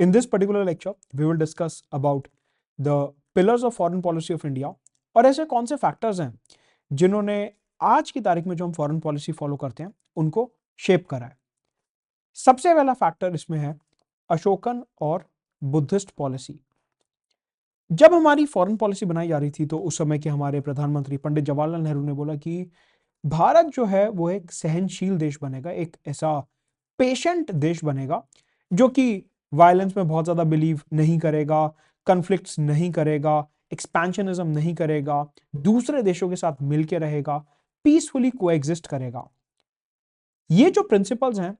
In this particular lecture, we will discuss about the pillars of foreign policy of India और ऐसे कौन से factors हैं जिन्होंने आज की तारीख में जो हम फॉरेन पॉलिसी फॉलो करते हैं उनको शेप करा है। सबसे पहला फैक्टर इसमें है अशोकन और बुद्धिस्ट पॉलिसी। जब हमारी फॉरेन पॉलिसी बनाई जा रही थी तो उस समय के हमारे प्रधानमंत्री पंडित जवाहरलाल नेहरू ने बोला कि भारत जो है वो एक सहनशील देश बनेगा, एक ऐसा पेशेंट देश बनेगा जो कि वायलेंस में बहुत ज्यादा बिलीव नहीं करेगा, कन्फ्लिक्ट्स नहीं करेगा, एक्सपेंशनिज्म नहीं करेगा, दूसरे देशों के साथ मिलकर रहेगा, पीसफुली कोएग्जिस्ट करेगा। ये जो प्रिंसिपल्स हैं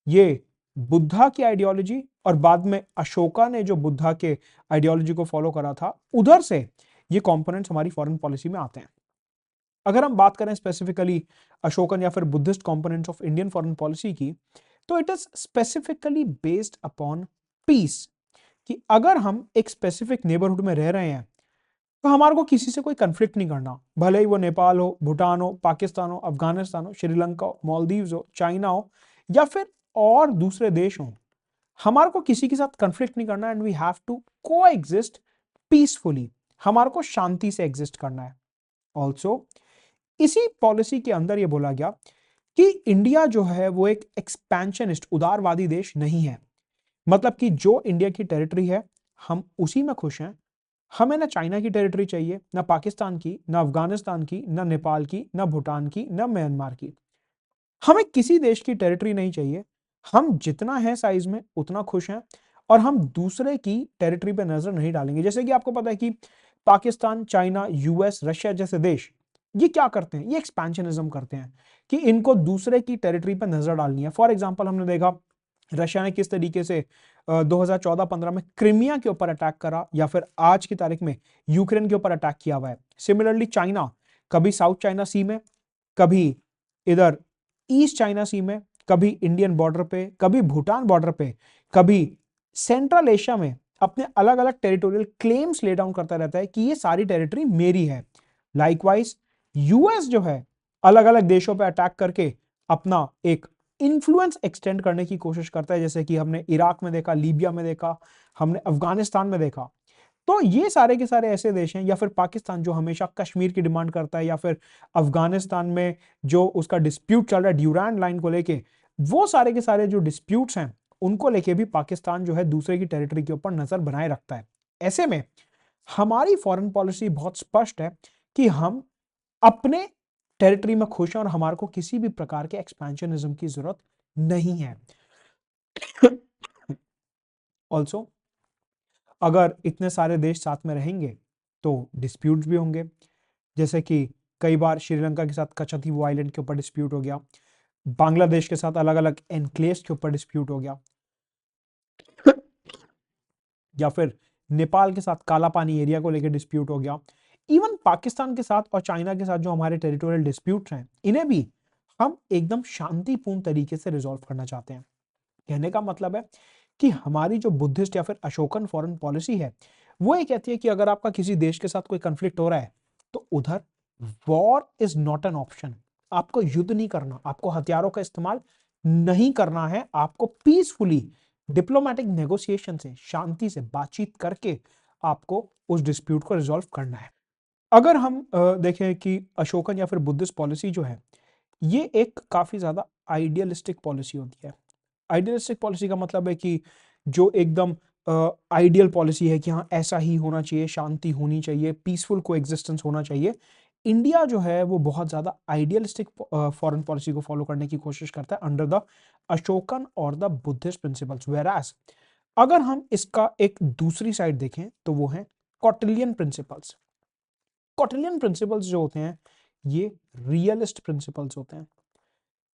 ये बुद्धा की आइडियोलॉजी और बाद में अशोका ने जो बुद्धा के आइडियोलॉजी को फॉलो करा था उधर से ये कंपोनेंट्स हमारी फॉरेन पॉलिसी में आते हैं। अगर हम बात करें स्पेसिफिकली अशोकन या फिर Buddhist components of Indian foreign policy की, तो it is specifically based upon peace, कि अगर हम एक स्पेसिफिक नेबरहुड में रह रहे हैं तो हमारे को किसी से कोई कंफ्लिक्ट नहीं करना, भले ही वो नेपाल हो, भूटान हो, पाकिस्तान हो, अफगानिस्तान हो, श्रीलंका हो, मालदीव्स हो, चाइना हो या फिर और दूसरे देश हो, हमारे को किसी के साथ कंफ्लिक्ट नहीं करना एंड वी हैव टू को एग्जिस्ट पीसफुली। हमारे को शांति से एग्जिस्ट करना है। ऑल्सो इसी पॉलिसी के अंदर ये बोला गया कि इंडिया जो है वो एक एक्सपेंशनिस्ट उदारवादी देश नहीं है। मतलब कि जो इंडिया की टेरिटरी है हम उसी में खुश हैं। हमें ना चाइना की टेरिटरी चाहिए, ना पाकिस्तान की, ना अफगानिस्तान की, ना नेपाल की, ना भूटान की, ना म्यांमार की। हमें किसी देश की टेरिटरी नहीं चाहिए। हम जितना है साइज में उतना खुश हैं और हम दूसरे की टेरिटरी पे नजर नहीं डालेंगे। जैसे कि आपको पता है कि पाकिस्तान, चाइना, यूएस, रशिया जैसे देश ये क्या करते हैं, ये एक्सपेंशनिज्म करते हैं कि इनको दूसरे की टेरिटरी पे नजर डालनी है। फॉर एग्जांपल हमने देखा रशिया ने किस तरीके से 2014-15 में क्रीमिया के ऊपर अटैक करा या फिर आज की तारीख में यूक्रेन के ऊपर अटैक किया हुआ है। सिमिलरली चाइना कभी साउथ चाइना सी में, कभी इधर ईस्ट चाइना सी में, कभी इंडियन बॉर्डर पे, कभी भूटान बॉर्डर पे, कभी सेंट्रल एशिया में अपने अलग अलग टेरिटोरियल क्लेम्स ले डाउन करता रहता है कि ये सारी टेरिटरी मेरी है। लाइकवाइज यूएस जो है अलग अलग देशों पे अटैक करके अपना एक इन्फ्लुएंस एक्सटेंड करने की कोशिश करता है, जैसे कि हमने इराक में देखा, लीबिया में देखा, हमने अफगानिस्तान में देखा। तो ये सारे के सारे ऐसे देश हैं, या फिर पाकिस्तान जो हमेशा कश्मीर की डिमांड करता है, या फिर अफगानिस्तान में जो उसका डिस्प्यूट चल रहा है ड्यूरैंड लाइन को लेके, वो सारे के सारे जो डिस्प्यूट्स हैं उनको लेके भी पाकिस्तान जो है दूसरे की टेरिटरी के ऊपर नजर बनाए रखता है। ऐसे में हमारी फॉरेन पॉलिसी बहुत स्पष्ट है कि हम अपने टेरिटरी में खुश हैं और हमारे को किसी भी प्रकार के एक्सपेंशनिज्म की जरूरत नहीं है। ऑल्सो अगर इतने सारे देश साथ में रहेंगे तो डिस्प्यूट्स भी होंगे, जैसे कि कई बार श्रीलंका के साथ कचतीवो आइलैंड के ऊपर डिस्प्यूट हो गया, बांग्लादेश के साथ अलग अलग एनक्लेव्स के ऊपर डिस्प्यूट हो गया, या फिर नेपाल के साथ काला पानी एरिया को लेकर डिस्प्यूट हो गया। इवन पाकिस्तान के साथ और चाइना के साथ जो हमारे टेरिटोरियल डिस्प्यूट्स हैं इन्हें भी हम एकदम शांतिपूर्ण तरीके से रिजॉल्व करना चाहते हैं। कहने का मतलब है कि हमारी जो बुद्धिस्ट या फिर अशोकन फॉरेन पॉलिसी है वो ये कहती है कि अगर आपका किसी देश के साथ कोई कंफ्लिक्ट हो रहा है तो उधर war is not an option. आपको युद्ध नहीं करना, आपको हथियारों का इस्तेमाल नहीं करना है, आपको पीसफुली डिप्लोमेटिक नेगोशिएशन से, शांति से बातचीत करके आपको उस डिस्प्यूट को रिजॉल्व करना है। अगर हम देखें कि अशोकन या फिर बुद्धिस्ट पॉलिसी जो है ये एक काफी ज्यादा आइडियलिस्टिक पॉलिसी होती है। आइडियलिस्टिक पॉलिसी का मतलब है कि जो एकदम आइडियल पॉलिसी है कि हाँ ऐसा ही होना चाहिए, शांति होनी चाहिए, पीसफुल कोएग्जिस्टेंस होना चाहिए। इंडिया जो है वो बहुत ज्यादा आइडियलिस्टिक फॉरेन पॉलिसी को फॉलो करने की कोशिश करता है अंडर द अशोकन और द बुद्धिस्ट प्रिंसिपल्स। वेरास अगर हम इसका एक दूसरी साइड देखें तो वो है कॉटिलियन प्रिंसिपल्स। कॉटिलियन प्रिंसिपल्स जो होते हैं ये रियलिस्ट प्रिंसिपल्स होते हैं।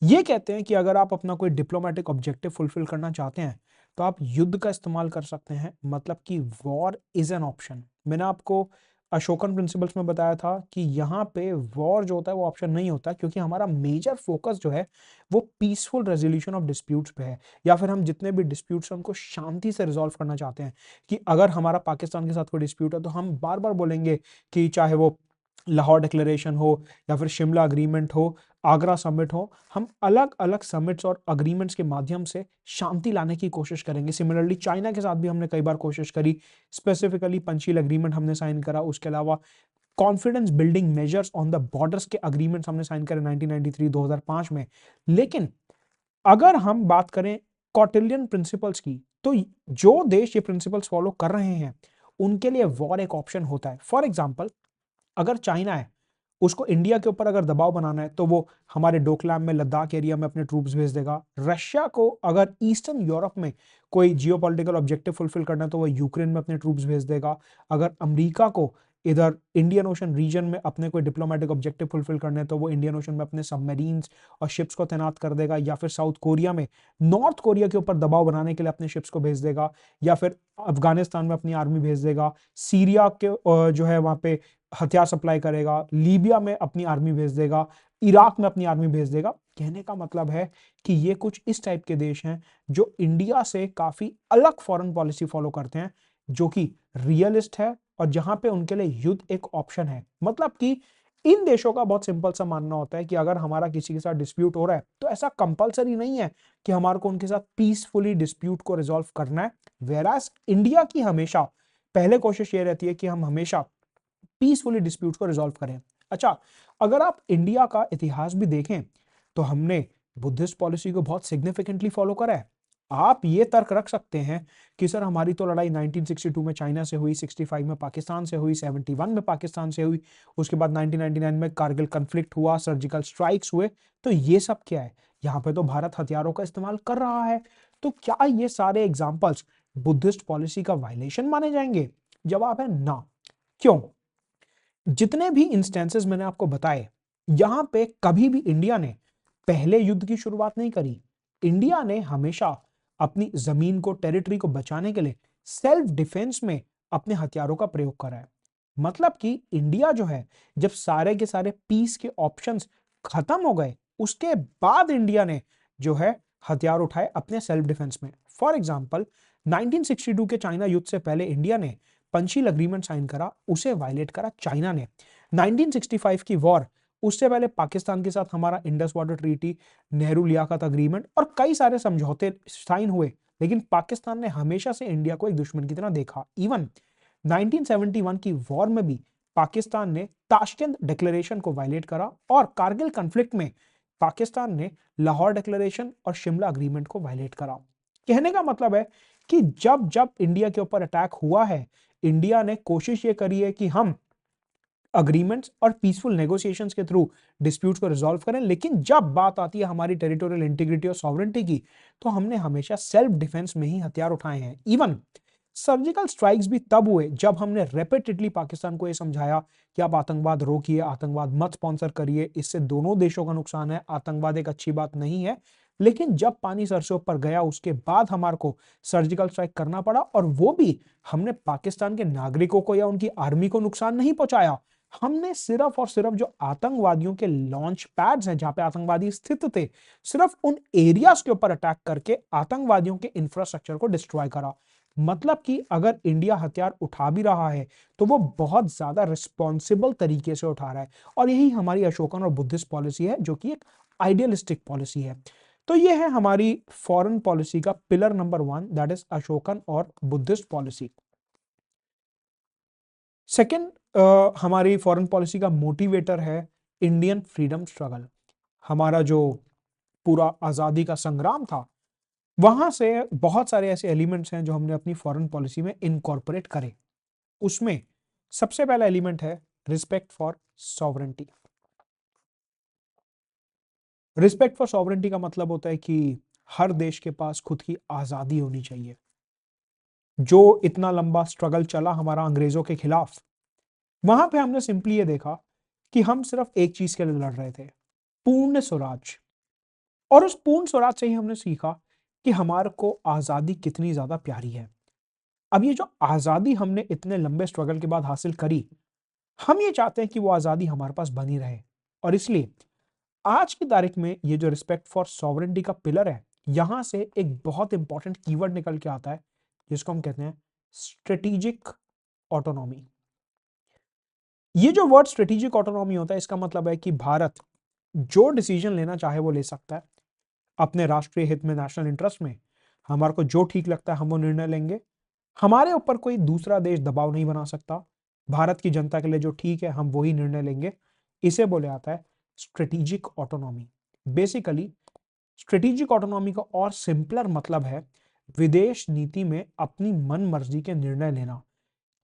ये कहते हैं कि अगर आप अपना कोई डिप्लोमेटिक ऑब्जेक्टिव फुलफिल करना चाहते हैं तो आप युद्ध का इस्तेमाल कर सकते हैं, मतलब कि वॉर इज एन ऑप्शन। मैंने आपको अशोकन प्रिंसिपल्स में बताया था कि यहाँ पे वॉर जो होता है वो ऑप्शन नहीं होता, क्योंकि हमारा मेजर फोकस जो है वो पीसफुल रेजोल्यूशन ऑफ डिस्प्यूट्स पे है, या फिर हम जितने भी डिस्प्यूट्स हैं उनको शांति से रिजॉल्व करना चाहते हैं। कि अगर हमारा पाकिस्तान के साथ कोई डिस्प्यूट है तो हम बार बार बोलेंगे कि चाहे वो लाहौर डिक्लेरेशन हो या फिर शिमला अग्रीमेंट हो, आगरा समिट हो, हम अलग अलग समिट्स और अग्रीमेंट्स के माध्यम से शांति लाने की कोशिश करेंगे। सिमिलरली चाइना के साथ भी हमने कई बार कोशिश करी, स्पेसिफिकली पंचशील अग्रीमेंट हमने साइन करा, उसके अलावा confidence building measures on the borders के अग्रीमेंट्स हमने साइन करे 1993 2005 में। लेकिन अगर हम बात करें कॉटिलियन प्रिंसिपल्स की, तो जो देश ये प्रिंसिपल्स फॉलो कर रहे हैं उनके लिए वॉर एक ऑप्शन होता है। फॉर एग्जाम्पल, अगर चाइना है, उसको इंडिया के ऊपर अगर दबाव बनाना है तो वो हमारे डोकलाम में, लद्दाख एरिया में अपने ट्रूप्स भेज देगा। रशिया को अगर ईस्टर्न यूरोप में कोई जियोपॉलिटिकल ऑब्जेक्टिव फुलफिल करना है तो वो यूक्रेन में अपने ट्रूप्स भेज देगा। अगर अमेरिका को इधर इंडियन ओशन रीजन में अपने कोई डिप्लोमेटिक ऑब्जेक्टिव फुलफिल करने हैं तो वो इंडियन ओशन में अपने सबमरीन्स और शिप्स को तैनात कर देगा। या फिर साउथ कोरिया में नॉर्थ कोरिया के ऊपर दबाव बनाने के लिए अपने शिप्स को भेज देगा, या फिर अफगानिस्तान में अपनी आर्मी भेज देगा, सीरिया के जो है वहां पे हथियार सप्लाई करेगा, लीबिया में अपनी आर्मी भेज देगा, इराक में अपनी आर्मी भेज देगा। कहने का मतलब है कि ये कुछ इस टाइप के देश हैं जो इंडिया से काफी अलग फॉरेन पॉलिसी फॉलो करते हैं, जो कि रियलिस्ट है और जहां पे उनके लिए युद्ध एक ऑप्शन है। मतलब कि इन देशों का बहुत सिंपल सा मानना होता है कि अगर हमारा किसी के साथ डिस्प्यूट हो रहा है तो ऐसा कंपलसरी नहीं है कि हमारे को उनके साथ पीसफुली डिस्प्यूट को रिजॉल्व करना है। वेरास इंडिया की हमेशा पहले कोशिश ये रहती है कि हम हमेशा पीसफुली डिस्प्यूट को रिजॉल्व करें। अच्छा, अगर आप इंडिया का इतिहास भी देखें तो हमने बुद्धिस्ट पॉलिसी को बहुत सिग्निफिकेंटली फॉलो करा है। आप ये तर्क रख सकते हैं कि सर हमारी तो लड़ाई 1962 में चाइना से हुई, 65 में पाकिस्तान से हुई, 71 में पाकिस्तान से हुई, उसके बाद 1999 में कारगिल कन्फ्लिक्ट हुआ, सर्जिकल स्ट्राइक्स हुए। तो ये सब क्या है? यहाँ पे तो भारत हथियारों का इस्तेमाल कर रहा है। तो क्या ये सारे एग्जाम्पल्स बुद्धिस्ट पॉलिसी का वायलेशन माने जाएंगे? जवाब है ना। क्यों? जितने भी इंस्टेंसेस मैंने आपको बताए, यहां पे कभी भी इंडिया ने पहले युद्ध की शुरुआत नहीं करी। इंडिया ने हमेशा अपनी जमीन को, टेरिटरी को बचाने के लिए सेल्फ डिफेंस में अपने हथियारों का प्रयोग करा है। मतलब कि इंडिया जो है, जब सारे के सारे पीस के ऑप्शंस खत्म हो गए, उसके बाद इंडिया ने जो है हथियार उठाए अपने सेल्फ डिफेंस में। फॉर एग्जाम्पल, 1962 के चाइना युद्ध से पहले इंडिया ने पंचशील अग्रीमेंट साइन करा, उसे वायलेट करा चाइना ने। 1965 की वॉर, उससे पहले पाकिस्तान के साथ हमारा Indus water treaty, Nehru Liaquat agreement और कई सारे समझौते साइन हुए, लेकिन पाकिस्तान ने हमेशा से इंडिया को एक दुश्मन की तरह देखा। इवन 1971 की वॉर में भी पाकिस्तान ने ताशकंद डिक्लेरेशन को वायलेट करा और कारगिल कॉन्फ्लिक्ट में पाकिस्तान ने लाहौर डिक्लेरेशन और शिमला अग्रीमेंट को वायलेट करा। कहने का मतलब है कि जब जब इंडिया के ऊपर अटैक हुआ है, इंडिया ने कोशिश ये करी है कि हम अग्रीमेंट्स और पीसफुल नेगोशिएशंस के थ्रू डिस्प्यूट्स को रिजॉल्व करें। लेकिन जब बात आती है हमारी टेरिटोरियल इंटीग्रिटी और सॉवरेंटी की, तो हमने हमेशा सेल्फ डिफेंस में ही हथियार उठाए हैं। इवन सर्जिकल स्ट्राइक्स भी तब हुए जब हमने रेपिटेडली पाकिस्तान को यह समझाया कि आप आतंकवाद रोकिए, आतंकवाद मत स्पॉन्सर करिए, इससे दोनों देशों का नुकसान है, आतंकवाद एक अच्छी बात नहीं है। लेकिन जब पानी सर से ऊपर गया, उसके बाद हमारे को सर्जिकल स्ट्राइक करना पड़ा, और वो भी हमने पाकिस्तान के नागरिकों को या उनकी आर्मी को नुकसान नहीं पहुंचाया। हमने सिर्फ और सिर्फ जो आतंकवादियों के लॉन्च पैड्स हैं, जहां पे आतंकवादी स्थित थे, सिर्फ उन एरियाज के ऊपर अटैक करके आतंकवादियों के इंफ्रास्ट्रक्चर को डिस्ट्रॉय करा। मतलब कि अगर इंडिया हथियार उठा भी रहा है तो वो बहुत ज्यादा रिस्पॉन्सिबल तरीके से उठा रहा है, और यही हमारी अशोकन और बुद्धिस्ट पॉलिसी है, जो कि एक आइडियलिस्टिक पॉलिसी है। तो ये है हमारी फॉरेन पॉलिसी का pillar number 1, that is Ashokan और बुद्धिस्ट पॉलिसी। सेकेंड, हमारी फॉरेन पॉलिसी का मोटिवेटर है इंडियन फ्रीडम स्ट्रगल। हमारा जो पूरा आजादी का संग्राम था, वहां से बहुत सारे ऐसे एलिमेंट्स हैं जो हमने अपनी फॉरेन पॉलिसी में इनकॉर्पोरेट करे। उसमें सबसे पहला एलिमेंट है respect for sovereignty. Respect for sovereignty का मतलब होता है कि हर देश के पास खुद की आजादी होनी चाहिए। जो इतना लंबा स्ट्रगल चला हमारा अंग्रेजों के खिलाफ, वहां पे हमने सिंपली ये देखा कि हम सिर्फ एक चीज के लिए लड़ रहे थे, पूर्ण स्वराज। और उस पूर्ण स्वराज से ही हमने सीखा कि हमारे को आजादी कितनी ज्यादा प्यारी है। अब ये जो आजादी हमने इतने लंबे स्ट्रगल के बाद हासिल करी, हम ये चाहते हैं कि वो आजादी हमारे पास बनी रहे। और इसलिए आज की तारीख में ये जो रिस्पेक्ट फॉर सॉवरेंटी का पिलर है, यहां से एक बहुत इंपॉर्टेंट कीवर्ड निकल के आता है, जिसको हम कहते हैं स्ट्रेटेजिक ऑटोनॉमी। ये जो वर्ड स्ट्रेटेजिक ऑटोनॉमी होता है, इसका मतलब है कि भारत जो डिसीजन लेना चाहे वो ले सकता है अपने राष्ट्रीय हित में, नेशनल इंटरेस्ट में। हमारे को जो ठीक लगता है हम वो निर्णय लेंगे। हमारे ऊपर कोई दूसरा देश दबाव नहीं बना सकता। भारत की जनता के लिए जो ठीक है हम वही निर्णय लेंगे। इसे बोले जाता है strategic autonomy. Basically strategic autonomy का और सिंपलर मतलब है विदेश नीति में अपनी मन मर्जी के निर्णय लेना।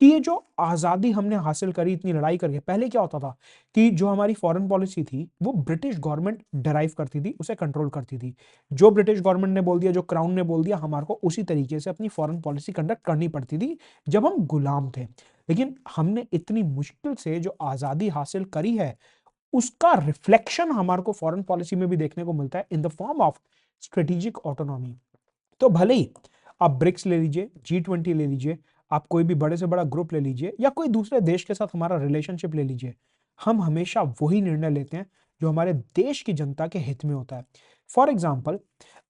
कि ये जो आजादी हमने हासिल करी इतनी लड़ाई करके, पहले क्या होता था कि जो हमारी फॉरेन पॉलिसी थी वो ब्रिटिश गवर्नमेंट डराइव करती थी, उसे कंट्रोल करती थी। जो ब्रिटिश गवर्नमेंट ने बोल दिया, जो क्राउन ने बोल दिया, हमारे को उसी तरीके से अपनी फॉरेन पॉलिसी कंडक्ट करनी पड़ती थी जब हम गुलाम थे। लेकिन हमने इतनी मुश्किल से जो आजादी हासिल करी है उसका रिफ्लेक्शन हमारे को फॉरेन पॉलिसी में भी देखने को मिलता है in the form of strategic autonomy. तो भले ही आप ब्रिक्स ले लीजिए, G20 ले लीजिए, आप कोई भी बड़े से बड़ा ग्रुप ले लीजिए, या कोई दूसरे देश के साथ हमारा रिलेशनशिप ले लीजिए, हम हमेशा वही निर्णय लेते हैं जो हमारे देश की जनता के हित में होता है। फॉर एग्जाम्पल,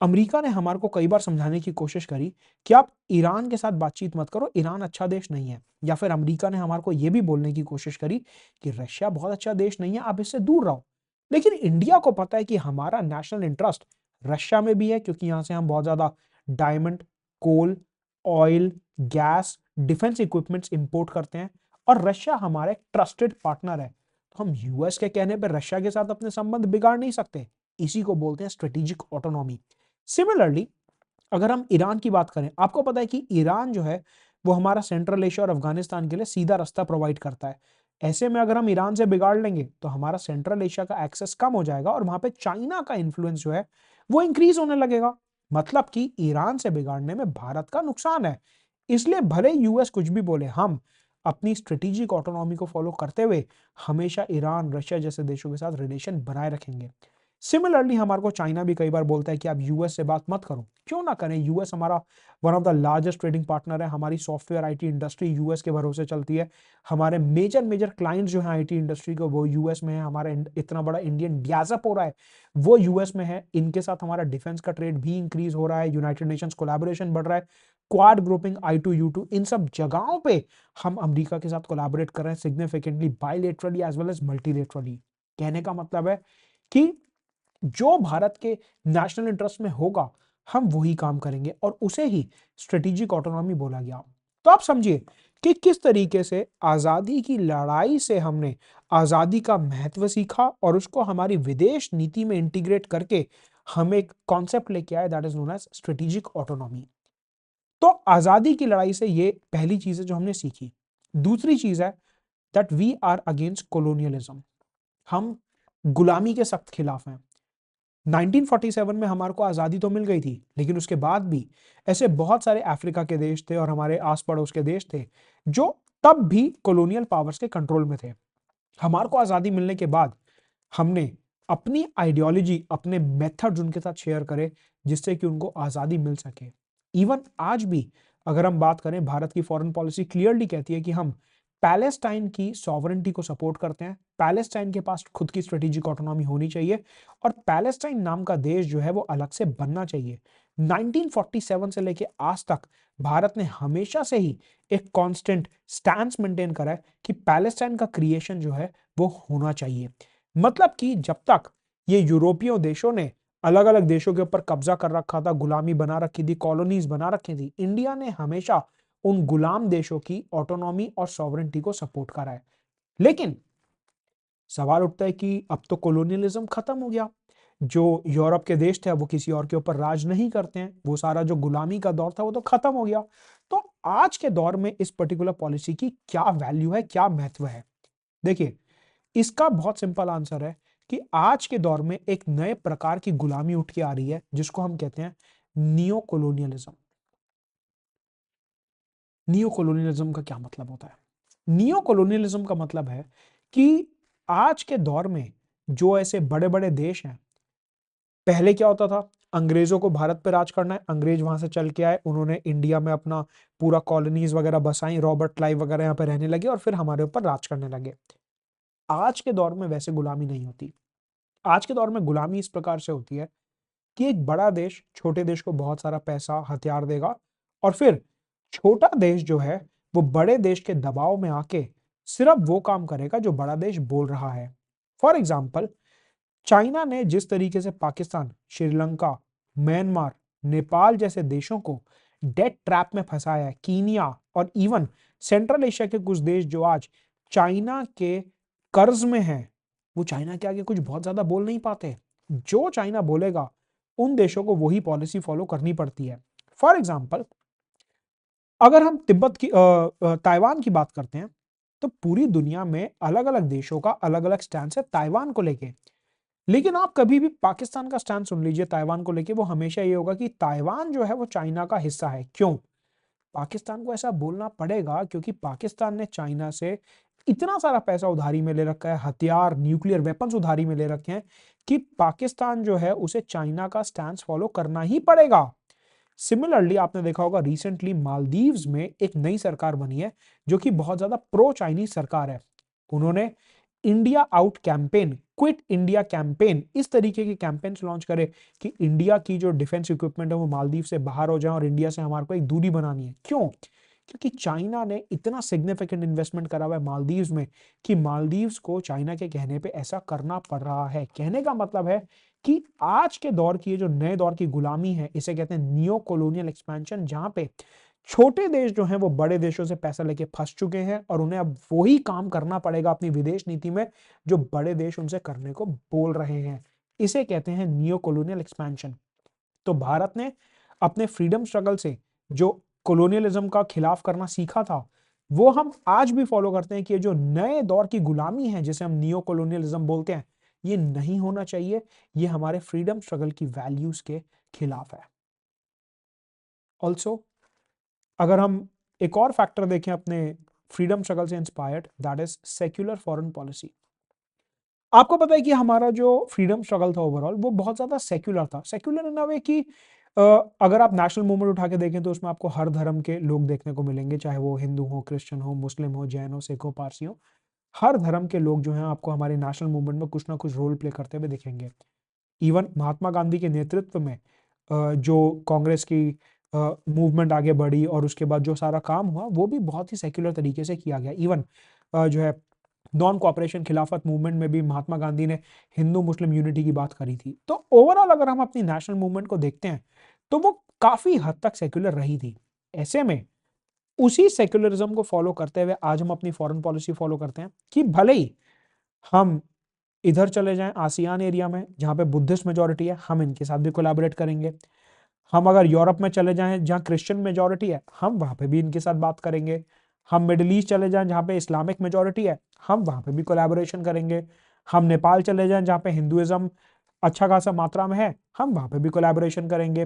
अमेरिका ने हमारे को कई बार समझाने की कोशिश करी कि आप ईरान के साथ बातचीत मत करो, ईरान अच्छा देश नहीं है। या फिर अमेरिका ने हमारे को यह भी बोलने की कोशिश करी कि रशिया बहुत अच्छा देश नहीं है, आप इससे दूर रहो। लेकिन इंडिया को पता है कि हमारा नेशनल इंटरेस्ट रशिया में भी है, क्योंकि यहां से हम बहुत ज्यादा diamond, coal, oil, gas, defence equipments import करते हैं, और रशिया हमारे ट्रस्टेड पार्टनर है। तो हम यूएस के कहने पर रशिया के साथ अपने संबंध बिगाड़ नहीं सकते। इसी को बोलते हैं स्ट्रेटेजिक ऑटोनॉमी। सिमिलरली अगर हम ईरान की बात करें, आपको पता है कि ईरान जो है वो हमारा सेंट्रल एशिया और अफगानिस्तान के लिए सीधा रास्ता प्रोवाइड करता है। ऐसे में अगर हम ईरान से बिगाड़ लेंगे तो हमारा सेंट्रल एशिया का एक्सेस कम हो जाएगा और वहां पे चाइना का इन्फ्लुएंस जो है वो इंक्रीज होने लगेगा। मतलब कि ईरान से बिगाड़ने में भारत का नुकसान है। इसलिए भले यूएस कुछ भी बोले, हम अपनी स्ट्रेटेजिक ऑटोनॉमी को फॉलो करते हुए हमेशा ईरान, रशिया जैसे देशों के साथ रिलेशन बनाए रखेंगे। सिमिलरली हमारे को चाइना भी कई बार बोलता है कि आप यूएस से बात मत करो। क्यों ना करें, यूएस हमारा one of the largest trading partner है। हमारी सॉफ्टवेयर आईटी इंडस्ट्री यूएस के भरोसे चलती है। हमारे मेजर मेजर क्लाइंट्स जो हैं आईटी इंडस्ट्री को वो यूएस में है। हमारा इतना बड़ा इंडियन डियाजअप हो रहा है वो यूएस में है। इनके साथ हमारा डिफेंस का ट्रेड भी इंक्रीज हो रहा है, यूनाइटेड नेशंस कोलैबोरेशन बढ़ रहा है, क्वाड ग्रुपिंग, I2U2, इन सब जगहों पे हम अमेरिका के साथ कोलैबोरेट कर रहे हैं significantly, bilaterally as well as multilaterally. कहने का मतलब है कि जो भारत के नेशनल इंटरेस्ट में होगा हम वही काम करेंगे, और उसे ही स्ट्रेटेजिक ऑटोनॉमी बोला गया। तो आप समझिए कि किस तरीके से आजादी की लड़ाई से हमने आजादी का महत्व सीखा और उसको हमारी विदेश नीति में इंटीग्रेट करके हम एक कॉन्सेप्ट लेके आए, that is known as strategic autonomy. तो आजादी की लड़ाई से ये पहली चीज है जो हमने सीखी। दूसरी चीज है that we are against colonialism. हम गुलामी के सख्त खिलाफ हैं। 1947 में हमारे को आज़ादी तो मिल गई थी, लेकिन उसके बाद भी ऐसे बहुत सारे अफ्रीका के देश थे और हमारे आस पड़ोस के देश थे जो तब भी कॉलोनियल पावर्स के कंट्रोल में थे। हमारे को आज़ादी मिलने के बाद हमने अपनी आइडियोलॉजी, अपने मेथड उनके साथ शेयर करे जिससे कि उनको आज़ादी मिल सके। इवन आज भी अगर हम बात करें, भारत की फॉरेन पॉलिसी क्लियरली कहती है कि हम पैलेस्टाइन की सॉवरेंटी को सपोर्ट करते हैं। पैलेस्टाइन के पास खुद की स्ट्रेटेजिक ऑटोनॉमी होनी चाहिए और पैलेस्टाइन नाम का देश जो है वो अलग से बनना चाहिए। 1947 से लेके आज तक भारत ने हमेशा से ही एक कांस्टेंट स्टैंस मेंटेन करा है कि पैलेस्टाइन का क्रिएशन जो है वो होना चाहिए। मतलब कि जब तक ये यूरोपीय देशों ने अलग अलग देशों के ऊपर कब्जा कर रखा था, गुलामी बना रखी थी, कॉलोनीज बना रखी थी, इंडिया ने हमेशा उन गुलाम देशों की ऑटोनॉमी और सॉवरेंटी को सपोर्ट करा है। लेकिन सवाल उठता है कि अब तो कॉलोनियलिज्म खत्म हो गया। जो यूरोप के देश थे अब वो किसी और के ऊपर राज नहीं करते हैं। वो सारा जो गुलामी का दौर था वो तो खत्म हो गया। तो आज के दौर में इस पर्टिकुलर पॉलिसी की क्या वैल्यू है, क्या महत्व है? देखिए, इसका बहुत सिंपल आंसर है कि आज के दौर में एक नए प्रकार की गुलामी उठ के आ रही है जिसको हम कहते हैं नियो कॉलोनियलिज्म। नियो कॉलोनियलिज्म का क्या मतलब होता है? नियो कॉलोनियलिज्म का मतलब है कि आज के दौर में जो ऐसे बड़े बड़े देश हैं, पहले क्या होता था, अंग्रेजों को भारत पे राज करना है, अंग्रेज वहां से चल के आए, उन्होंने इंडिया में अपना पूरा कॉलोनीज वगैरह बसाई, रॉबर्ट क्लाइव वगैरह यहाँ पे रहने लगे और फिर हमारे ऊपर राज करने लगे। आज के दौर में वैसे गुलामी नहीं होती। आज के दौर में गुलामी इस प्रकार से होती है कि एक बड़ा देश छोटे देश को बहुत सारा पैसा, हथियार देगा और फिर छोटा देश जो है वो बड़े देश के दबाव में आके सिर्फ वो काम करेगा जो बड़ा देश बोल रहा है। फॉर एग्जाम्पल, चाइना ने जिस तरीके से पाकिस्तान, श्रीलंका, म्यांमार, नेपाल जैसे देशों को डेट ट्रैप में फंसाया है, कीनिया और इवन सेंट्रल एशिया के कुछ देश जो आज चाइना के कर्ज में हैं, वो चाइना के आगे कुछ बहुत ज्यादा बोल नहीं पाते। जो चाइना बोलेगा उन देशों को वही पॉलिसी फॉलो करनी पड़ती है। फॉर एग्जाम्पल, अगर हम तिब्बत की ताइवान की बात करते हैं, तो पूरी दुनिया में अलग अलग देशों का अलग अलग स्टैंड है ताइवान को लेके। लेकिन आप कभी भी पाकिस्तान का स्टैंड सुन लीजिए ताइवान को लेके, वो हमेशा ये होगा कि ताइवान जो है वो चाइना का हिस्सा है। क्यों? पाकिस्तान को ऐसा बोलना पड़ेगा क्योंकि पाकिस्तान ने चाइना से इतना सारा पैसा उधारी में ले रखा है, हथियार, न्यूक्लियर वेपन्स उधारी में ले रखे हैं, कि पाकिस्तान जो है उसे चाइना का स्टैंड फॉलो करना ही पड़ेगा। सिमिलरली आपने देखा होगा रिसेंटली मालदीव्स में एक नई सरकार बनी है जो कि बहुत ज्यादा प्रो चाइनीज सरकार है। उन्होंने India out campaign, quit India campaign, इस तरीके के कैंपेन्स लॉन्च करे कि इंडिया की जो डिफेंस इक्विपमेंट है वो मालदीव से बाहर हो जाए और इंडिया से हमारे को एक दूरी बनानी है। क्यों? क्योंकि चाइना ने इतना सिग्निफिकेंट इन्वेस्टमेंट करा हुआ है मालदीव्स में कि मालदीव्स को चाइना के कहने पे ऐसा करना पड़ रहा है। कहने का मतलब है कि आज के दौर की, जो नए दौर की गुलामी है, इसे कहते हैं नियो कॉलोनियल एक्सपेंशन, जहां पे छोटे देश जो हैं वो बड़े देशों से पैसा लेके फंस चुके हैं और उन्हें अब वही काम करना पड़ेगा अपनी विदेश नीति में जो बड़े देश उनसे करने को बोल रहे हैं। इसे कहते हैं नियो कॉलोनियल एक्सपेंशन। तो भारत ने अपने फ्रीडम स्ट्रगल से जो कॉलोनियलिज्म का खिलाफ करना सीखा था, वो हम आज भी फॉलो करते हैं कि ये जो नए दौर की गुलामी है जिसे हम नियो कॉलोनियलिज्म बोलते हैं, ये नहीं होना चाहिए। ये हमारे फ्रीडम स्ट्रगल की वैल्यूज के खिलाफ है। ऑल्सो अगर हम एक और फैक्टर देखें अपने फ्रीडम स्ट्रगल से inspired, that is secular foreign policy. आपको पता है कि हमारा जो फ्रीडम स्ट्रगल था ओवरऑल वो बहुत ज्यादा सेक्युलर था। सेक्युलर इन अ वे कि अगर आप नेशनल मूवमेंट उठा के देखें तो उसमें आपको हर धर्म के लोग देखने को मिलेंगे, चाहे वो हिंदू हो, क्रिश्चियन हो, मुस्लिम हो, जैन हो, सिख हो, पारसी हो। हर धर्म के लोग जो हैं आपको हमारे नेशनल मूवमेंट में कुछ ना कुछ रोल प्ले करते हुए दिखेंगे। इवन महात्मा गांधी के नेतृत्व में जो कांग्रेस की मूवमेंट आगे बढ़ी और उसके बाद जो सारा काम हुआ वो भी बहुत ही सेक्युलर तरीके से किया गया। इवन जो है नॉन कॉपरेशन खिलाफत मूवमेंट में भी महात्मा गांधी ने हिंदू मुस्लिम यूनिटी की बात करी थी। तो ओवरऑल अगर हम अपनी नेशनल मूवमेंट को देखते हैं तो वो काफी हद तक सेक्युलर रही थी। ऐसे में उसी सेक्युलरिज्म को फॉलो करते हुए आज हम अपनी फॉरेन पॉलिसी फॉलो करते हैं कि भले ही हम इधर चले जाएं आसियान एरिया में जहां पे बुद्धिस्ट मेजोरिटी है, हम इनके साथ भी कोलैबोरेट करेंगे। हम अगर यूरोप में चले जाएं जहां क्रिश्चियन मेजोरिटी है, हम वहां पे भी इनके साथ बात करेंगे। हम मिडिल ईस्ट चले जाएं जहां पे इस्लामिक मेजोरिटी है, हम वहां पे भी कोलैबोरेशन करेंगे। हम नेपाल चले जाएं जहां पे हिंदुइज्म अच्छा खासा मात्रा में है, हम वहां पे भी कोलैबोरेशन करेंगे।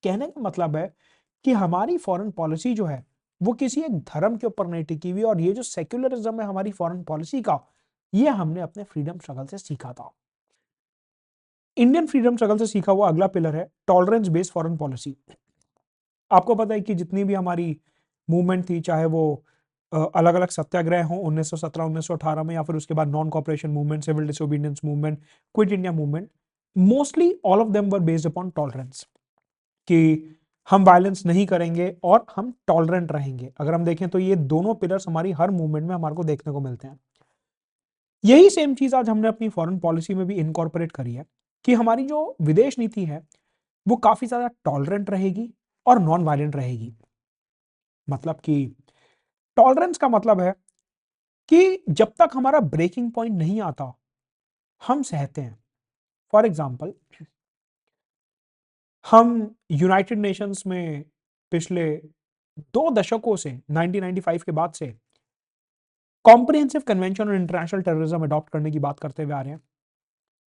कहने का मतलब है कि हमारी फॉरेन पॉलिसी जो है वो किसी एक धर्म के ऊपर नहीं टिकी हुई, और ये जो सेक्युलरिज्म है हमारी फॉरेन पॉलिसी का, ये हमने अपने फ्रीडम स्ट्रगल से सीखा था। इंडियन फ्रीडम स्ट्रगल से सीखा हुआ अगला पिलर है टॉलरेंस बेस्ड फॉरेन पॉलिसी। आपको पता है कि जितनी भी हमारी मूवमेंट थी, चाहे वो अलग अलग सत्याग्रह हो 1917 1918 में, या फिर उसके बाद non cooperation movement, civil disobedience movement, quit India movement, mostly all of them were based upon tolerance, कि हम वायलेंस नहीं करेंगे और हम टॉलरेंट रहेंगे। अगर हम देखें तो ये दोनों पिलर्स हमारी हर मूवमेंट में हमारे को देखने को मिलते हैं। यही सेम चीज आज हमने अपनी फॉरेन पॉलिसी में भी इनकॉर्पोरेट करी है कि हमारी जो विदेश नीति है वो काफी ज्यादा टॉलरेंट रहेगी और नॉन वायलेंट रहेगी। मतलब कि टॉलरेंस का मतलब है कि जब तक हमारा ब्रेकिंग पॉइंट नहीं आता हम सहते हैं। फॉर एग्जाम्पल, हम यूनाइटेड नेशंस में पिछले 2 दशकों से 1995 के बाद से कॉम्प्रिहेंसिव कन्वेंशन और इंटरनेशनल टेररिज्म अडॉप्ट करने की बात करते हुए आ रहे हैं,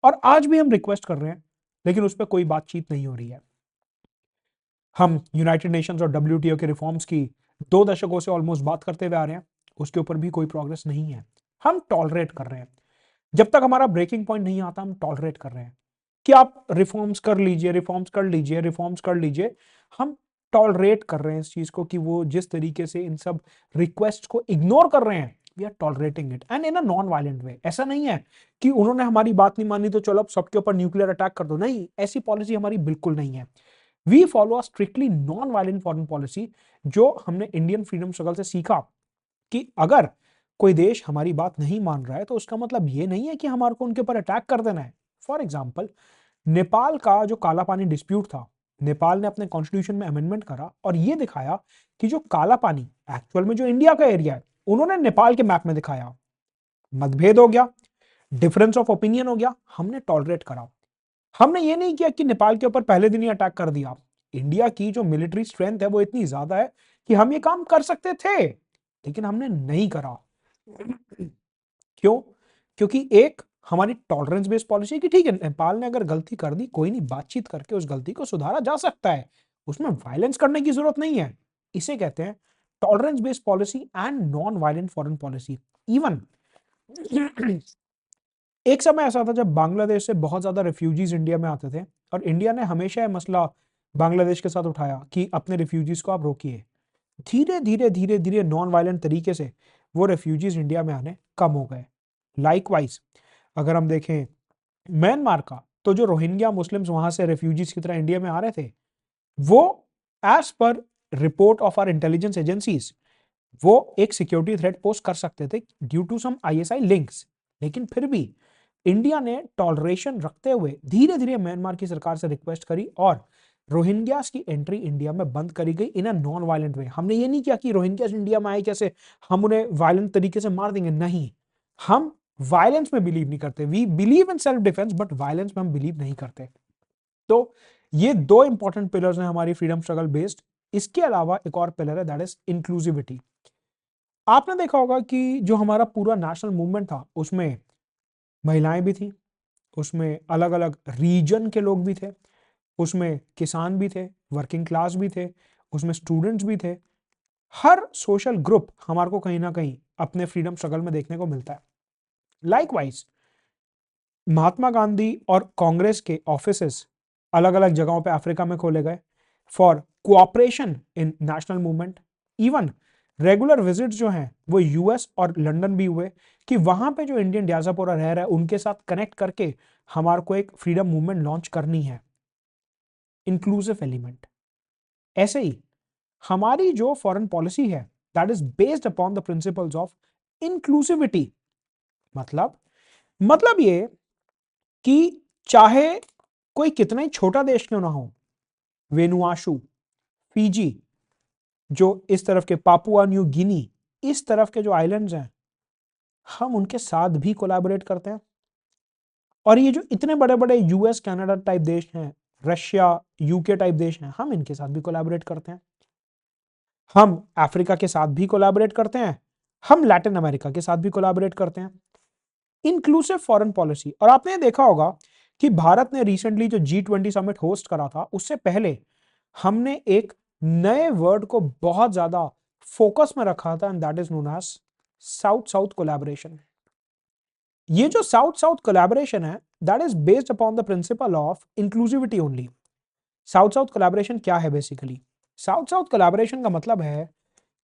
और आज भी हम रिक्वेस्ट कर रहे हैं, लेकिन उस पर कोई बातचीत नहीं हो रही है। हम यूनाइटेड नेशंस और डब्ल्यूटीओ के रिफॉर्म्स की 2 दशकों से ऑलमोस्ट बात करते हुए आ रहे हैं, उसके ऊपर भी कोई प्रोग्रेस नहीं है। हम टॉलरेट कर रहे हैं। जब तक हमारा ब्रेकिंग पॉइंट नहीं आता हम टॉलरेट कर रहे हैं कि आप रिफॉर्म्स कर लीजिए, रिफॉर्म्स कर लीजिए, रिफॉर्म्स कर लीजिए। हम टॉलरेट कर रहे हैं इस चीज को कि वो जिस तरीके से इन सब रिक्वेस्ट को इग्नोर कर रहे हैं, we are tolerating it and in a non violent way. ऐसा नहीं है कि उन्होंने हमारी बात नहीं मानी तो चलो अब सबके ऊपर न्यूक्लियर अटैक कर दो, नहीं, ऐसी पॉलिसी हमारी बिल्कुल नहीं है। We follow a strictly non violent foreign policy, जो हमने इंडियन फ्रीडम स्ट्रगल से सीखा कि अगर कोई देश हमारी बात नहीं मान रहा है तो उसका मतलब ये नहीं है कि हमारे को उनके ऊपर अटैक कर देना है। फॉर एग्जाम्पल, नेपाल का जो काला पानी डिस्प्यूट था, नेपाल ने अपने कॉन्स्टिट्यूशन में अमेंडमेंट करा और ये दिखाया कि जो काला पानी एक्चुअल में जो इंडिया का एरिया है, उन्होंने नेपाल के मैप में दिखाया। मतभेद हो गया, डिफरेंस ऑफ ओपिनियन हो गया, हमने टॉलरेट करा। हमने ये नहीं किया कि नेपाल के ऊपर पहले दिन ही अटैक कर दिया। इंडिया की जो मिलिट्री स्ट्रेंथ है वो इतनी ज्यादा है कि हम ये काम कर सकते थे, लेकिन हमने नहीं करा। क्यों? क्योंकि एक हमारी टॉलरेंस बेस्ड पॉलिसी की, ठीक है नेपाल ने अगर गलती कर दी, कोई नहीं, बातचीत करके उस गलती को सुधारा जा सकता है, उसमें वायलेंस करने की जरूरत नहीं है। इसे कहते हैं tolerance based policy and non violent foreign policy. Even एक समय ऐसा था जब बांग्लादेश से बहुत ज्यादा रिफ्यूजीज इंडिया में आते थे और इंडिया ने हमेशा यह मसला बांग्लादेश के साथ उठाया कि अपने रिफ्यूजीज को आप रोकिए। धीरे धीरे धीरे धीरे नॉन वायलेंट तरीके से वो रिफ्यूजीज इंडिया में आने कम हो गए। लाइकवाइज अगर हम देखें म्यांमार का, तो जो रोहिंग्या मुस्लिम्स वहां से रेफ्यूजीज की तरह इंडिया में आ रहे थे, वो as per report of our intelligence agencies वो एक सिक्योरिटी थ्रेट पोस्ट कर सकते थे due to some ISI links. लेकिन फिर भी इंडिया ने टॉलरेशन रखते हुए धीरे धीरे म्यांमार की सरकार से रिक्वेस्ट करी और रोहिंग्यास की एंट्री इंडिया में बंद करी गई इन अ नॉन वायलेंट वे। हमने ये नहीं किया कि रोहिंग्यास इंडिया में आए कैसे हम उन्हें वायलेंट तरीके से मार देंगे, नहीं, हम वायलेंस में बिलीव नहीं करते। We believe in self defence but violence में हम बिलीव नहीं करते। तो ये दो इंपॉर्टेंट पिलर्स हैं हमारी फ्रीडम स्ट्रगल बेस्ड। इसके अलावा एक और पिलर है, दैट इज इंक्लूसिविटी। आपने देखा होगा कि जो हमारा पूरा नेशनल मूवमेंट था उसमें महिलाएं भी थी, उसमें अलग अलग रीजन के लोग भी थे, उसमें किसान भी थे, वर्किंग क्लास भी थे, उसमें स्टूडेंट्स भी थे। हर सोशल ग्रुप हमारे को कहीं ना कहीं अपने फ्रीडम स्ट्रगल में देखने को मिलता है। लाइकवाइज महात्मा गांधी और कांग्रेस के ऑफिसेस अलग अलग जगहों पे अफ्रीका में खोले गए for cooperation in national movement. Even regular visits जो हैं वो यूएस और लंदन भी हुए कि वहां पे जो इंडियन डियास्पोरा रह रहा है उनके साथ कनेक्ट करके हमारे को एक फ्रीडम मूवमेंट लॉन्च करनी है। Inclusive element. ऐसे ही हमारी जो फॉरेन पॉलिसी है that is based upon the principles of inclusivity. मतलब ये कि चाहे कोई कितना ही छोटा देश क्यों ना हो, वेनुआशु, फीजी, जो इस तरफ के पापुआ न्यू गिनी, इस तरफ के जो आइलैंड्स हैं, हम उनके साथ भी कोलैबोरेट करते हैं। और ये जो इतने बड़े बड़े यूएस कनाडा टाइप देश हैं, रशिया यूके टाइप देश हैं, हम इनके साथ भी कोलैबोरेट करते हैं। हम अफ्रीका के साथ भी कोलैबोरेट करते हैं, हम लैटिन अमेरिका के साथ भी कोलैबोरेट करते हैं। Inclusive foreign policy. और आपने देखा होगा कि भारत ने रिसेंटली जो G20 समिट होस्ट करा था, उससे पहले हमने एक नए वर्ड को बहुत ज्यादा फोकस में रखा था and that is known as south south collaboration. ये जो साउथ साउथ कोलैबोरेशन है that is based upon the principle of inclusivity only. South south collaboration क्या है? बेसिकली साउथ साउथ कोलैबोरेशन का मतलब है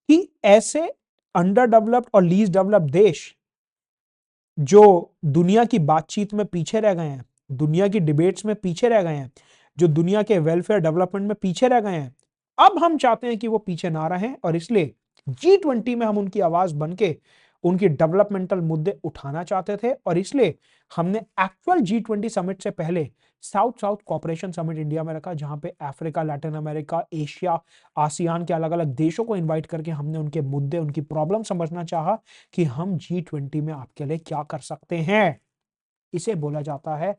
कि ऐसे अंडर डेवलप्ड और लीस्ट डेवलप्ड देश जो दुनिया की बातचीत में पीछे रह गए हैं, दुनिया की डिबेट्स में पीछे रह गए हैं, जो दुनिया के वेलफेयर डेवलपमेंट में पीछे रह गए हैं, अब हम चाहते हैं कि वो पीछे ना रहें और इसलिए G20 में हम उनकी आवाज बनके उनकी डेवलपमेंटल मुद्दे उठाना चाहते थे। और इसलिए हमने एक्चुअल G20 समिट से पहले south south cooperation summit India में रखा, जहां पे Africa, Latin America, Asia, ASEAN के अलग अलग देशों को इन्वाइट करके हमने उनके मुद्दे, उनकी प्रॉब्लम समझना चाहा कि हम G20 में आपके लिए क्या कर सकते हैं। इसे बोला जाता है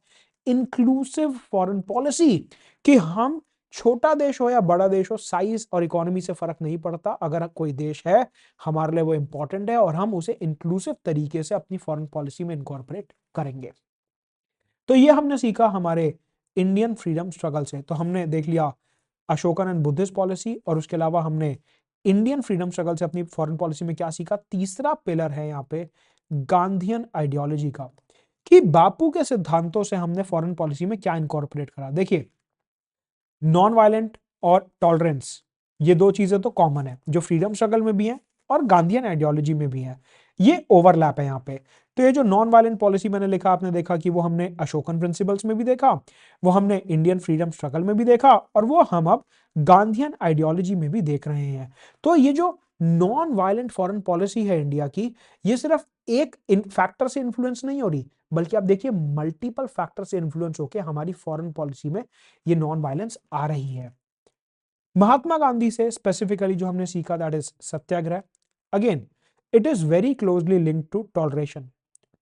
इंक्लूसिव फॉरेन पॉलिसी, कि हम छोटा देश हो या बड़ा देश हो, साइज और इकोनॉमी से फर्क नहीं पड़ता, अगर कोई देश है हमारे लिए वो इंपॉर्टेंट है और हम उसे इंक्लूसिव तरीके से अपनी फॉरेन पॉलिसी में इनकॉर्पोरेट करेंगे। तो ये हमने सीखा हमारे इंडियन फ्रीडम स्ट्रगल से। तो हमने देख लिया अशोकन एंड बुद्धिस्ट पॉलिसी, और उसके अलावा हमने इंडियन फ्रीडम स्ट्रगल से अपनी फॉरेन पॉलिसी में क्या सीखा। तीसरा पिलर है यहाँ पे गांधीयन आइडियोलॉजी का, कि बापू के सिद्धांतों से हमने फॉरेन पॉलिसी में क्या इनकॉर्पोरेट करा। देखिए, नॉन वायलेंट और टॉलरेंस, ये दो चीजें तो कॉमन है, जो फ्रीडम स्ट्रगल में भी है और गांधीयन आइडियोलॉजी में भी है, ये ओवरलैप है यहाँ पे। तो ये जो नॉन वायलेंट पॉलिसी मैंने लिखा, आपने देखा कि वो हमने अशोकन प्रिंसिपल्स में भी देखा, वो हमने इंडियन फ्रीडम स्ट्रगल में भी देखा, और वो हम अब गांधीयन आइडियोलॉजी में भी देख रहे हैं। तो ये जो नॉन वायलेंट फॉरेन पॉलिसी है इंडिया की, ये सिर्फ एक फैक्टर से इन्फ्लुएंस नहीं हो रही, बल्कि आप देखिए मल्टीपल फैक्टर से इन्फ्लुएंस होकर हमारी फॉरेन पॉलिसी में ये नॉन वायलेंस आ रही है। महात्मा गांधी से स्पेसिफिकली जो हमने सीखा that is satyagraha. Again it is very closely linked to toleration.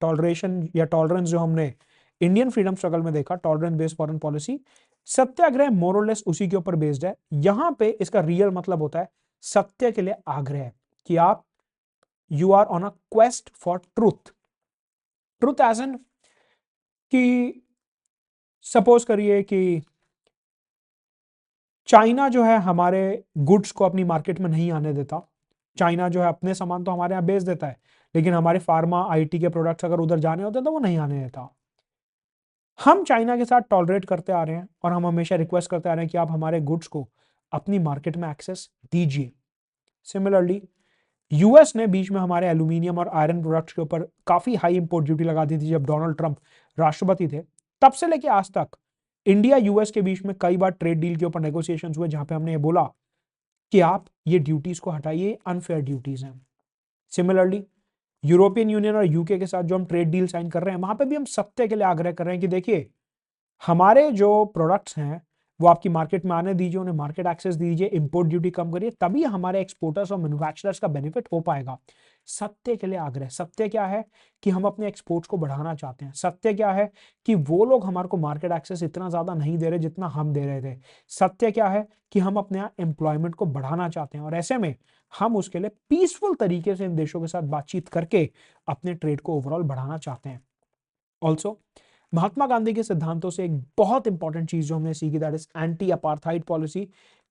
Toleration या टॉलरेंस जो हमने इंडियन फ्रीडम स्ट्रगल में देखा, tolerance based foreign policy, satyagraha मोरलेस उसी के ऊपर बेस्ड है। यहां पे इसका रियल मतलब होता है सत्य के लिए आग्रह, कि आप you are on a quest for truth. Truth as an कि सपोज करिए कि चाइना जो है हमारे गुड्स को अपनी मार्केट में नहीं आने देता। चाइना जो है अपने सामान तो हमारे यहाँ बेच देता है, लेकिन हमारे फार्मा आईटी के प्रोडक्ट्स अगर उधर जाने होते हैं तो वो नहीं आने देता। हम चाइना के साथ टॉलरेट करते आ रहे हैं और हम हमेशा रिक्वेस्ट करते आ रहे हैं कि आप हमारे गुड्स को अपनी मार्केट में एक्सेस दीजिए। सिमिलरली यूएस ने बीच में हमारे एल्यूमिनियम और आयरन प्रोडक्ट्स के ऊपर काफी हाई इंपोर्ट ड्यूटी लगा दी थी जब डोनाल्ड ट्रंप राष्ट्रपति थे। तब से लेके आज तक इंडिया यूएस के बीच में कई बार ट्रेड डील के ऊपर नेगोशिएशंस हुए जहां पे हमने ये बोला कि आप ये ड्यूटीज को हटाइए, अनफेयर ड्यूटीज हैं। सिमिलरली यूरोपियन यूनियन और यूके के साथ जो हम ट्रेड डील साइन कर रहे हैं वहां पे भी हम सत्य के लिए आग्रह कर रहे हैं कि देखिए हमारे जो प्रोडक्ट्स हैं वो आपकी मार्केट में आने दीजिए, उन्हें मार्केट एक्सेस दीजिए, इंपोर्ट ड्यूटी कम करिए, तभी हमारे एक्सपोर्टर्स और मैन्युफैक्चरर्स का बेनिफिट हो पाएगा। सत्य के लिए आग्रह। सत्य क्या है कि हम अपने एक्सपोर्ट्स को बढ़ाना चाहते हैं। सत्य क्या है कि वो लोग हमारे को मार्केट एक्सेस इतना ज्यादा नहीं दे रहे जितना हम दे रहे थे। सत्य क्या है कि हम अपने यहाँ एम्प्लॉयमेंट को बढ़ाना चाहते हैं और ऐसे में हम उसके लिए पीसफुल तरीके से इन देशों के साथ बातचीत करके अपने ट्रेड को ओवरऑल बढ़ाना चाहते हैं। ऑल्सो महात्मा गांधी के सिद्धांतों से एक बहुत इंपॉर्टेंट चीज जो हमने सीखी that is anti apartheid policy,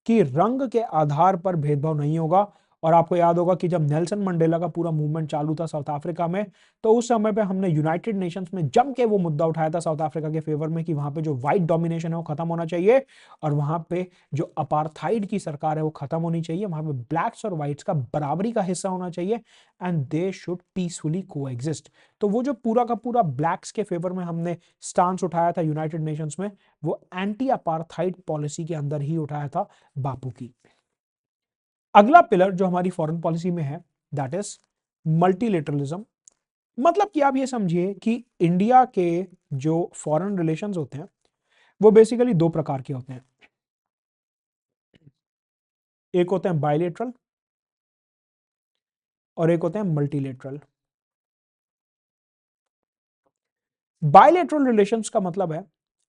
कि रंग के आधार पर भेदभाव नहीं होगा। और आपको याद होगा कि जब नेल्सन मंडेला का पूरा मूवमेंट चालू था साउथ अफ्रीका में, तो उस समय पे हमने यूनाइटेड नेशंस में जम के वो मुद्दा उठाया था साउथ अफ्रीका के फेवर में कि वहां पे जो व्हाइट डोमिनेशन है वो खत्म होना चाहिए और वहां पे जो अपार्थाइड की सरकार है वो खत्म होनी चाहिए। वहां पे ब्लैक्स और व्हाइट्स का बराबरी का हिस्सा होना चाहिए and they should peacefully coexist. तो वो जो पूरा का पूरा ब्लैक्स के फेवर में हमने स्टांस उठाया था यूनाइटेड नेशंस में, वो एंटी अपार्थाइड पॉलिसी के अंदर ही उठाया था बापू की। अगला पिलर जो हमारी फॉरेन पॉलिसी में है दैट इज मल्टीलेटरलिज्म। मतलब कि आप ये समझिए कि इंडिया के जो फॉरेन रिलेशंस होते हैं वो बेसिकली दो प्रकार के होते हैं। एक होते हैं बायलेटरल और एक होते हैं मल्टीलेटरल। बायलेटरल रिलेशंस का मतलब है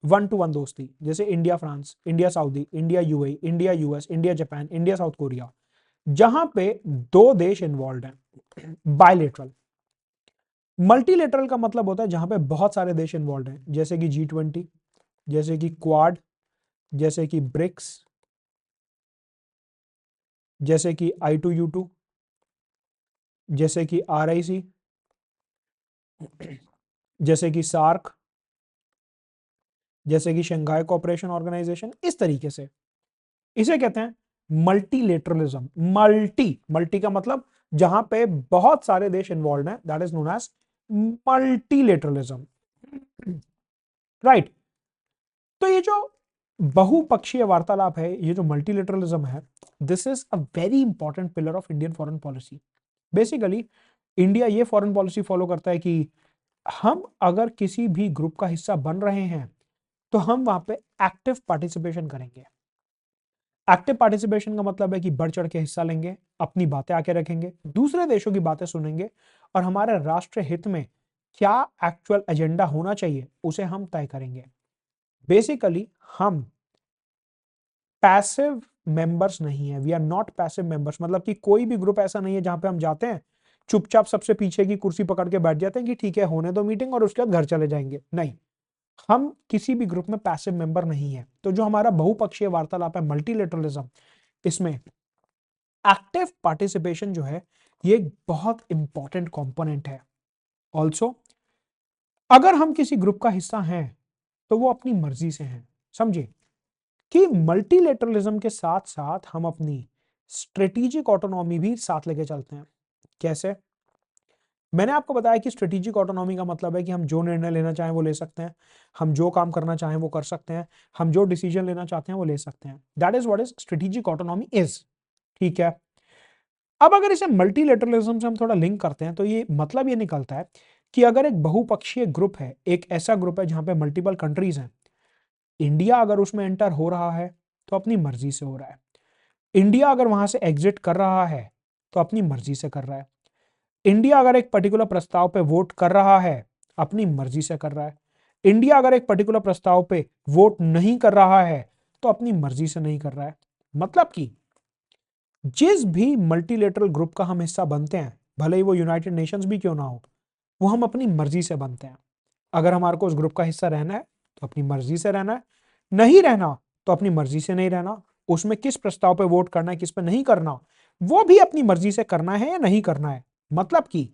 वन टू वन दोस्ती, जैसे India France, India Saudi, India UAE, India US, India Japan, India south Korea, जहां पे दो देश इन्वॉल्व हैं, बायलेटरल। मल्टीलेटरल का मतलब होता है जहां पे बहुत सारे देश इन्वॉल्व हैं, जैसे कि G20, जैसे कि क्वाड, जैसे कि ब्रिक्स, जैसे कि I2U2, जैसे कि RIC, जैसे कि सार्क, जैसे कि शंघाई कोऑपरेशन ऑर्गेनाइजेशन। इस तरीके से इसे कहते हैं मल्टीलेटरलिज्म। मल्टी मल्टी का मतलब जहां पे बहुत सारे देश इन्वॉल्व हैं, that is known as multilateralism, right. तो ये जो बहुपक्षीय वार्तालाप है, ये जो मल्टीलेटरलिज्म है, this is a very important pillar of Indian foreign policy. Basically India ये फॉरेन पॉलिसी फॉलो करता है कि हम अगर किसी भी ग्रुप का हिस्सा बन रहे हैं तो हम वहां पे एक्टिव पार्टिसिपेशन करेंगे। एक्टिव पार्टिसिपेशन का मतलब है कि बढ़ चढ़ के हिस्सा लेंगे, अपनी बातें आके रखेंगे, दूसरे देशों की बातें सुनेंगे और हमारे राष्ट्र हित में क्या एक्चुअल एजेंडा होना चाहिए उसे हम तय करेंगे। बेसिकली हम पैसिव मेंबर्स नहीं है, we are not passive members. मतलब कि कोई भी ग्रुप ऐसा नहीं है जहां पे हम जाते हैं चुपचाप सबसे पीछे की कुर्सी पकड़ के बैठ जाते हैं कि ठीक है होने दो मीटिंग और उसके बाद घर चले जाएंगे। नहीं, हम किसी भी ग्रुप में पैसिव मेंबर नहीं है। तो जो हमारा बहुपक्षीय वार्तालाप है मल्टीलेटरलिज्म, इसमें एक्टिव पार्टिसिपेशन जो है ये एक बहुत इंपॉर्टेंट कंपोनेंट है। ऑल्सो अगर हम किसी ग्रुप का हिस्सा हैं तो वो अपनी मर्जी से हैं। समझिए कि मल्टीलेटरलिज्म के साथ साथ हम अपनी स्ट्रेटेजिक ऑटोनॉमी भी साथ लेके चलते हैं। कैसे? मैंने आपको बताया कि स्ट्रेटेजिक ऑटोनॉमी का मतलब है कि हम जो निर्णय लेना चाहें वो ले सकते हैं, हम जो काम करना चाहें वो कर सकते हैं, हम जो डिसीजन लेना चाहते हैं वो ले सकते हैं। That is what is strategic autonomy is. ठीक है। अब अगर इसे मल्टीलेटरलिज्म से हम थोड़ा लिंक करते हैं तो ये मतलब ये निकलता है कि अगर एक बहुपक्षीय ग्रुप है, एक ऐसा ग्रुप है जहां पे मल्टीपल कंट्रीज हैं, इंडिया अगर उसमें एंटर हो रहा है तो अपनी मर्जी से हो रहा है, इंडिया अगर वहां से एग्जिट कर रहा है तो अपनी मर्जी से कर रहा है, इंडिया अगर एक पर्टिकुलर प्रस्ताव पे वोट कर रहा है अपनी मर्जी से कर रहा है, इंडिया अगर एक पर्टिकुलर प्रस्ताव पे वोट नहीं कर रहा है तो अपनी मर्जी से नहीं कर रहा है। मतलब कि जिस भी मल्टीलेटरल ग्रुप का हम हिस्सा बनते हैं, भले ही वो यूनाइटेड नेशंस भी क्यों ना हो, वो हम अपनी मर्जी से बनते हैं। अगर हमारे को उस ग्रुप का हिस्सा रहना है तो अपनी मर्जी से रहना है, नहीं रहना तो अपनी मर्जी से नहीं रहना, उसमें किस प्रस्ताव पे वोट करना है किस पे नहीं करना वो भी अपनी मर्जी से करना है या नहीं करना है। मतलब कि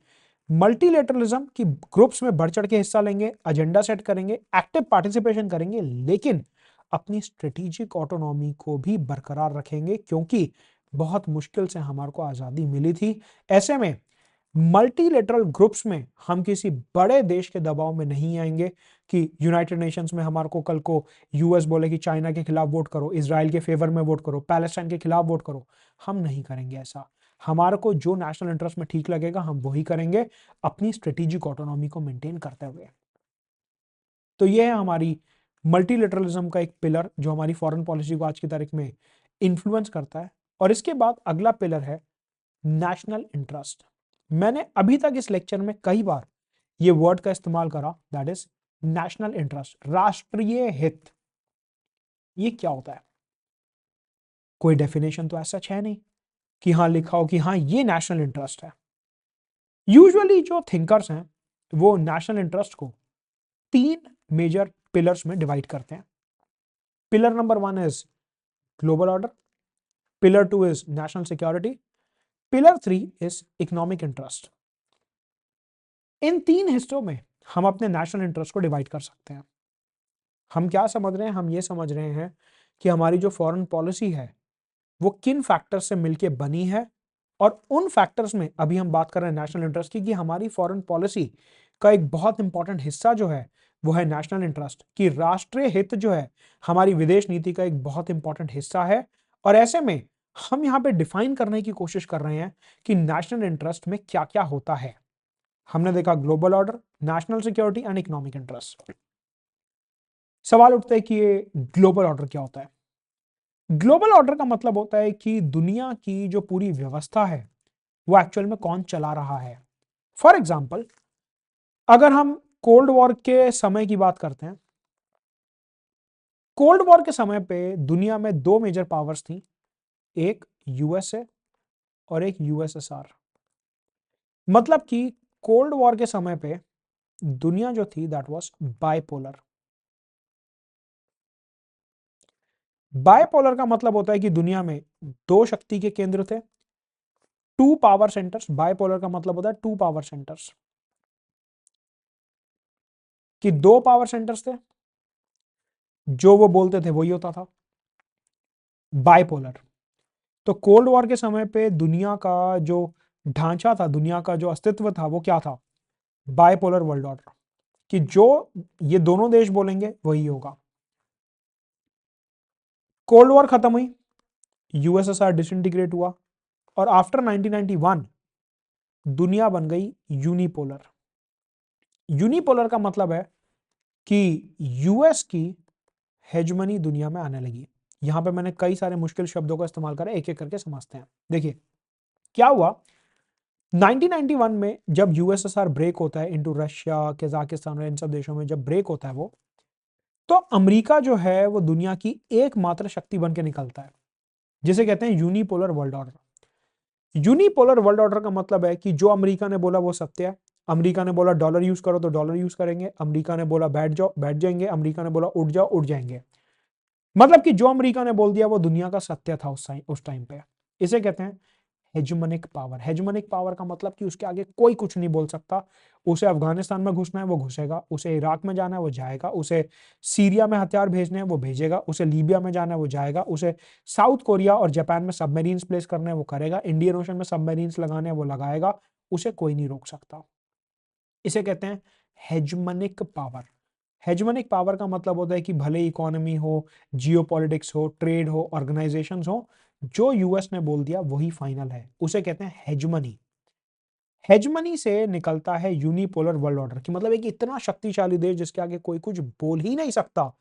मल्टीलेटरलिज्म की ग्रुप्स में बढ़ चढ़ के हिस्सा लेंगे, एजेंडा सेट करेंगे, एक्टिव पार्टिसिपेशन करेंगे, लेकिन अपनी स्ट्रेटेजिक ऑटोनॉमी को भी बरकरार रखेंगे, क्योंकि बहुत मुश्किल से हमारे को आजादी मिली थी। ऐसे में मल्टीलेटरल ग्रुप्स में हम किसी बड़े देश के दबाव में नहीं आएंगे कि यूनाइटेड नेशंस में हमारे को कल को यूएस बोले कि चाइना के खिलाफ वोट करो, इसराइल के फेवर में वोट करो, पैलेस्टाइन के खिलाफ वोट करो। हम नहीं करेंगे ऐसा। हमारे को जो नेशनल इंटरेस्ट में ठीक लगेगा हम वही करेंगे, अपनी स्ट्रेटेजिक ऑटोनॉमी को मेंटेन करते हुए। तो यह है हमारी मल्टीलेटरलिज्म का एक पिलर जो हमारी फॉरेन पॉलिसी को आज की तारीख में इन्फ्लुएंस करता है। और इसके बाद अगला पिलर है नेशनल इंटरेस्ट। मैंने अभी तक इस लेक्चर में कई बार ये वर्ड का इस्तेमाल करा, दैट इज नेशनल इंटरेस्ट, राष्ट्रीय हित। ये क्या होता है? कोई डेफिनेशन तो ऐसा है नहीं कि हाँ लिखा हो कि हाँ ये नेशनल इंटरेस्ट है। यूजुअली जो थिंकर्स हैं वो नेशनल इंटरेस्ट को 3 मेजर पिलर्स में डिवाइड करते हैं। Pillar number 1 is global order, pillar 2 is national security, pillar 3 is economic interest. इन 3 हिस्सों में हम अपने नेशनल इंटरेस्ट को डिवाइड कर सकते हैं। हम क्या समझ रहे हैं? हम ये समझ रहे हैं कि हमारी जो फॉरेन पॉलिसी है वो किन फैक्टर्स से मिलके बनी है, और उन फैक्टर्स में अभी हम बात कर रहे हैं नेशनल इंटरेस्ट की, कि हमारी फॉरेन पॉलिसी का एक बहुत इंपॉर्टेंट हिस्सा जो है वो है नेशनल इंटरेस्ट, कि राष्ट्रीय हित जो है हमारी विदेश नीति का एक बहुत इंपॉर्टेंट हिस्सा है। और ऐसे में हम यहां पे डिफाइन करने की कोशिश कर रहे हैं कि नेशनल इंटरेस्ट में क्या क्या होता है। हमने देखा global order, national security and economic interest. सवाल उठता है कि ये ग्लोबल ऑर्डर क्या होता है? ग्लोबल ऑर्डर का मतलब होता है कि दुनिया की जो पूरी व्यवस्था है वो एक्चुअल में कौन चला रहा है। फॉर एग्जाम्पल, अगर हम कोल्ड वॉर के समय की बात करते हैं, कोल्ड वॉर के समय पे दुनिया में 2 मेजर पावर्स थी, एक यूएसए और एक यूएसएसआर। मतलब कि कोल्ड वॉर के समय पे दुनिया जो थी दैट वाज बाइपोलर। बाइपोलर का मतलब होता है कि दुनिया में 2 शक्ति के केंद्र थे, 2 पावर सेंटर्स। बाइपोलर का मतलब होता है 2 पावर सेंटर्स, कि 2 पावर सेंटर्स थे, जो वो बोलते थे वही होता था, बाइपोलर। तो कोल्ड वॉर के समय पे दुनिया का जो ढांचा था, दुनिया का जो अस्तित्व था वो क्या था? बाइपोलर वर्ल्ड ऑर्डर, कि जो ये दोनों देश बोलेंगे वही होगा। कोल्ड वॉर खत्म हुई, यूएसएसआर डिसइंटीग्रेट हुआ, और आफ्टर 1991 दुनिया बन गई यूनिपोलर। यूनिपोलर का मतलब है कि यूएस की हेजमनी दुनिया में आने लगी। यहां पे मैंने कई सारे मुश्किल शब्दों का इस्तेमाल करा, एक एक करके समझते हैं। देखिए क्या हुआ, 1991 में जब यूएसएसआर ब्रेक होता है इनटू रशिया, कजाकिस्तान और इन सब देशों में जब ब्रेक होता है वो, तो अमेरिका जो है वो दुनिया की एकमात्र शक्ति बन के निकलता है, जिसे कहते हैं unipolar world order. Unipolar world order का मतलब है कि जो अमेरिका ने बोला वो सत्य है। अमेरिका ने बोला डॉलर यूज करो तो डॉलर यूज करेंगे, अमेरिका ने बोला बैठ जाओ बैठ जाएंगे, अमेरिका ने बोला उठ जाओ उठ जाएंगे। मतलब कि जो अमेरिका ने बोल दिया वो दुनिया का सत्य था उस टाइम पे। इसे कहते हैं हेजुमनिक पावर। हेजुमनिक पावर का मतलब कि उसके आगे कोई कुछ नहीं बोल सकता। उसे अफगानिस्तान में घुसना है वो घुसेगा, उसे इराक में जाना है वो जाएगा, उसे सीरिया में हथियार भेजने हैं वो भेजेगा, उसे लीबिया में जाना है वो जाएगा, उसे साउथ कोरिया और जापान में सबमरीन्स प्लेस करने हैं वो करेगा, इंडियन ओशन में सबमरीन्स लगाने हैं वो लगाएगा, उसे कोई नहीं रोक सकता। इसे कहते हैं हेजमनिक पावर। हेजमनिक पावर का मतलब होता है कि भले इकोनॉमी हो, जियोपॉलिटिक्स हो, ट्रेड हो, ऑर्गेनाइजेशंस हो, जो यूएस ने बोल दिया वही फाइनल है, उसे कहते हैं हेजमनी। हेजमनी से निकलता है यूनिपोलर वर्ल्ड ऑर्डर की, मतलब एक इतना शक्तिशाली देश जिसके आगे कोई कुछ बोल ही नहीं सकता,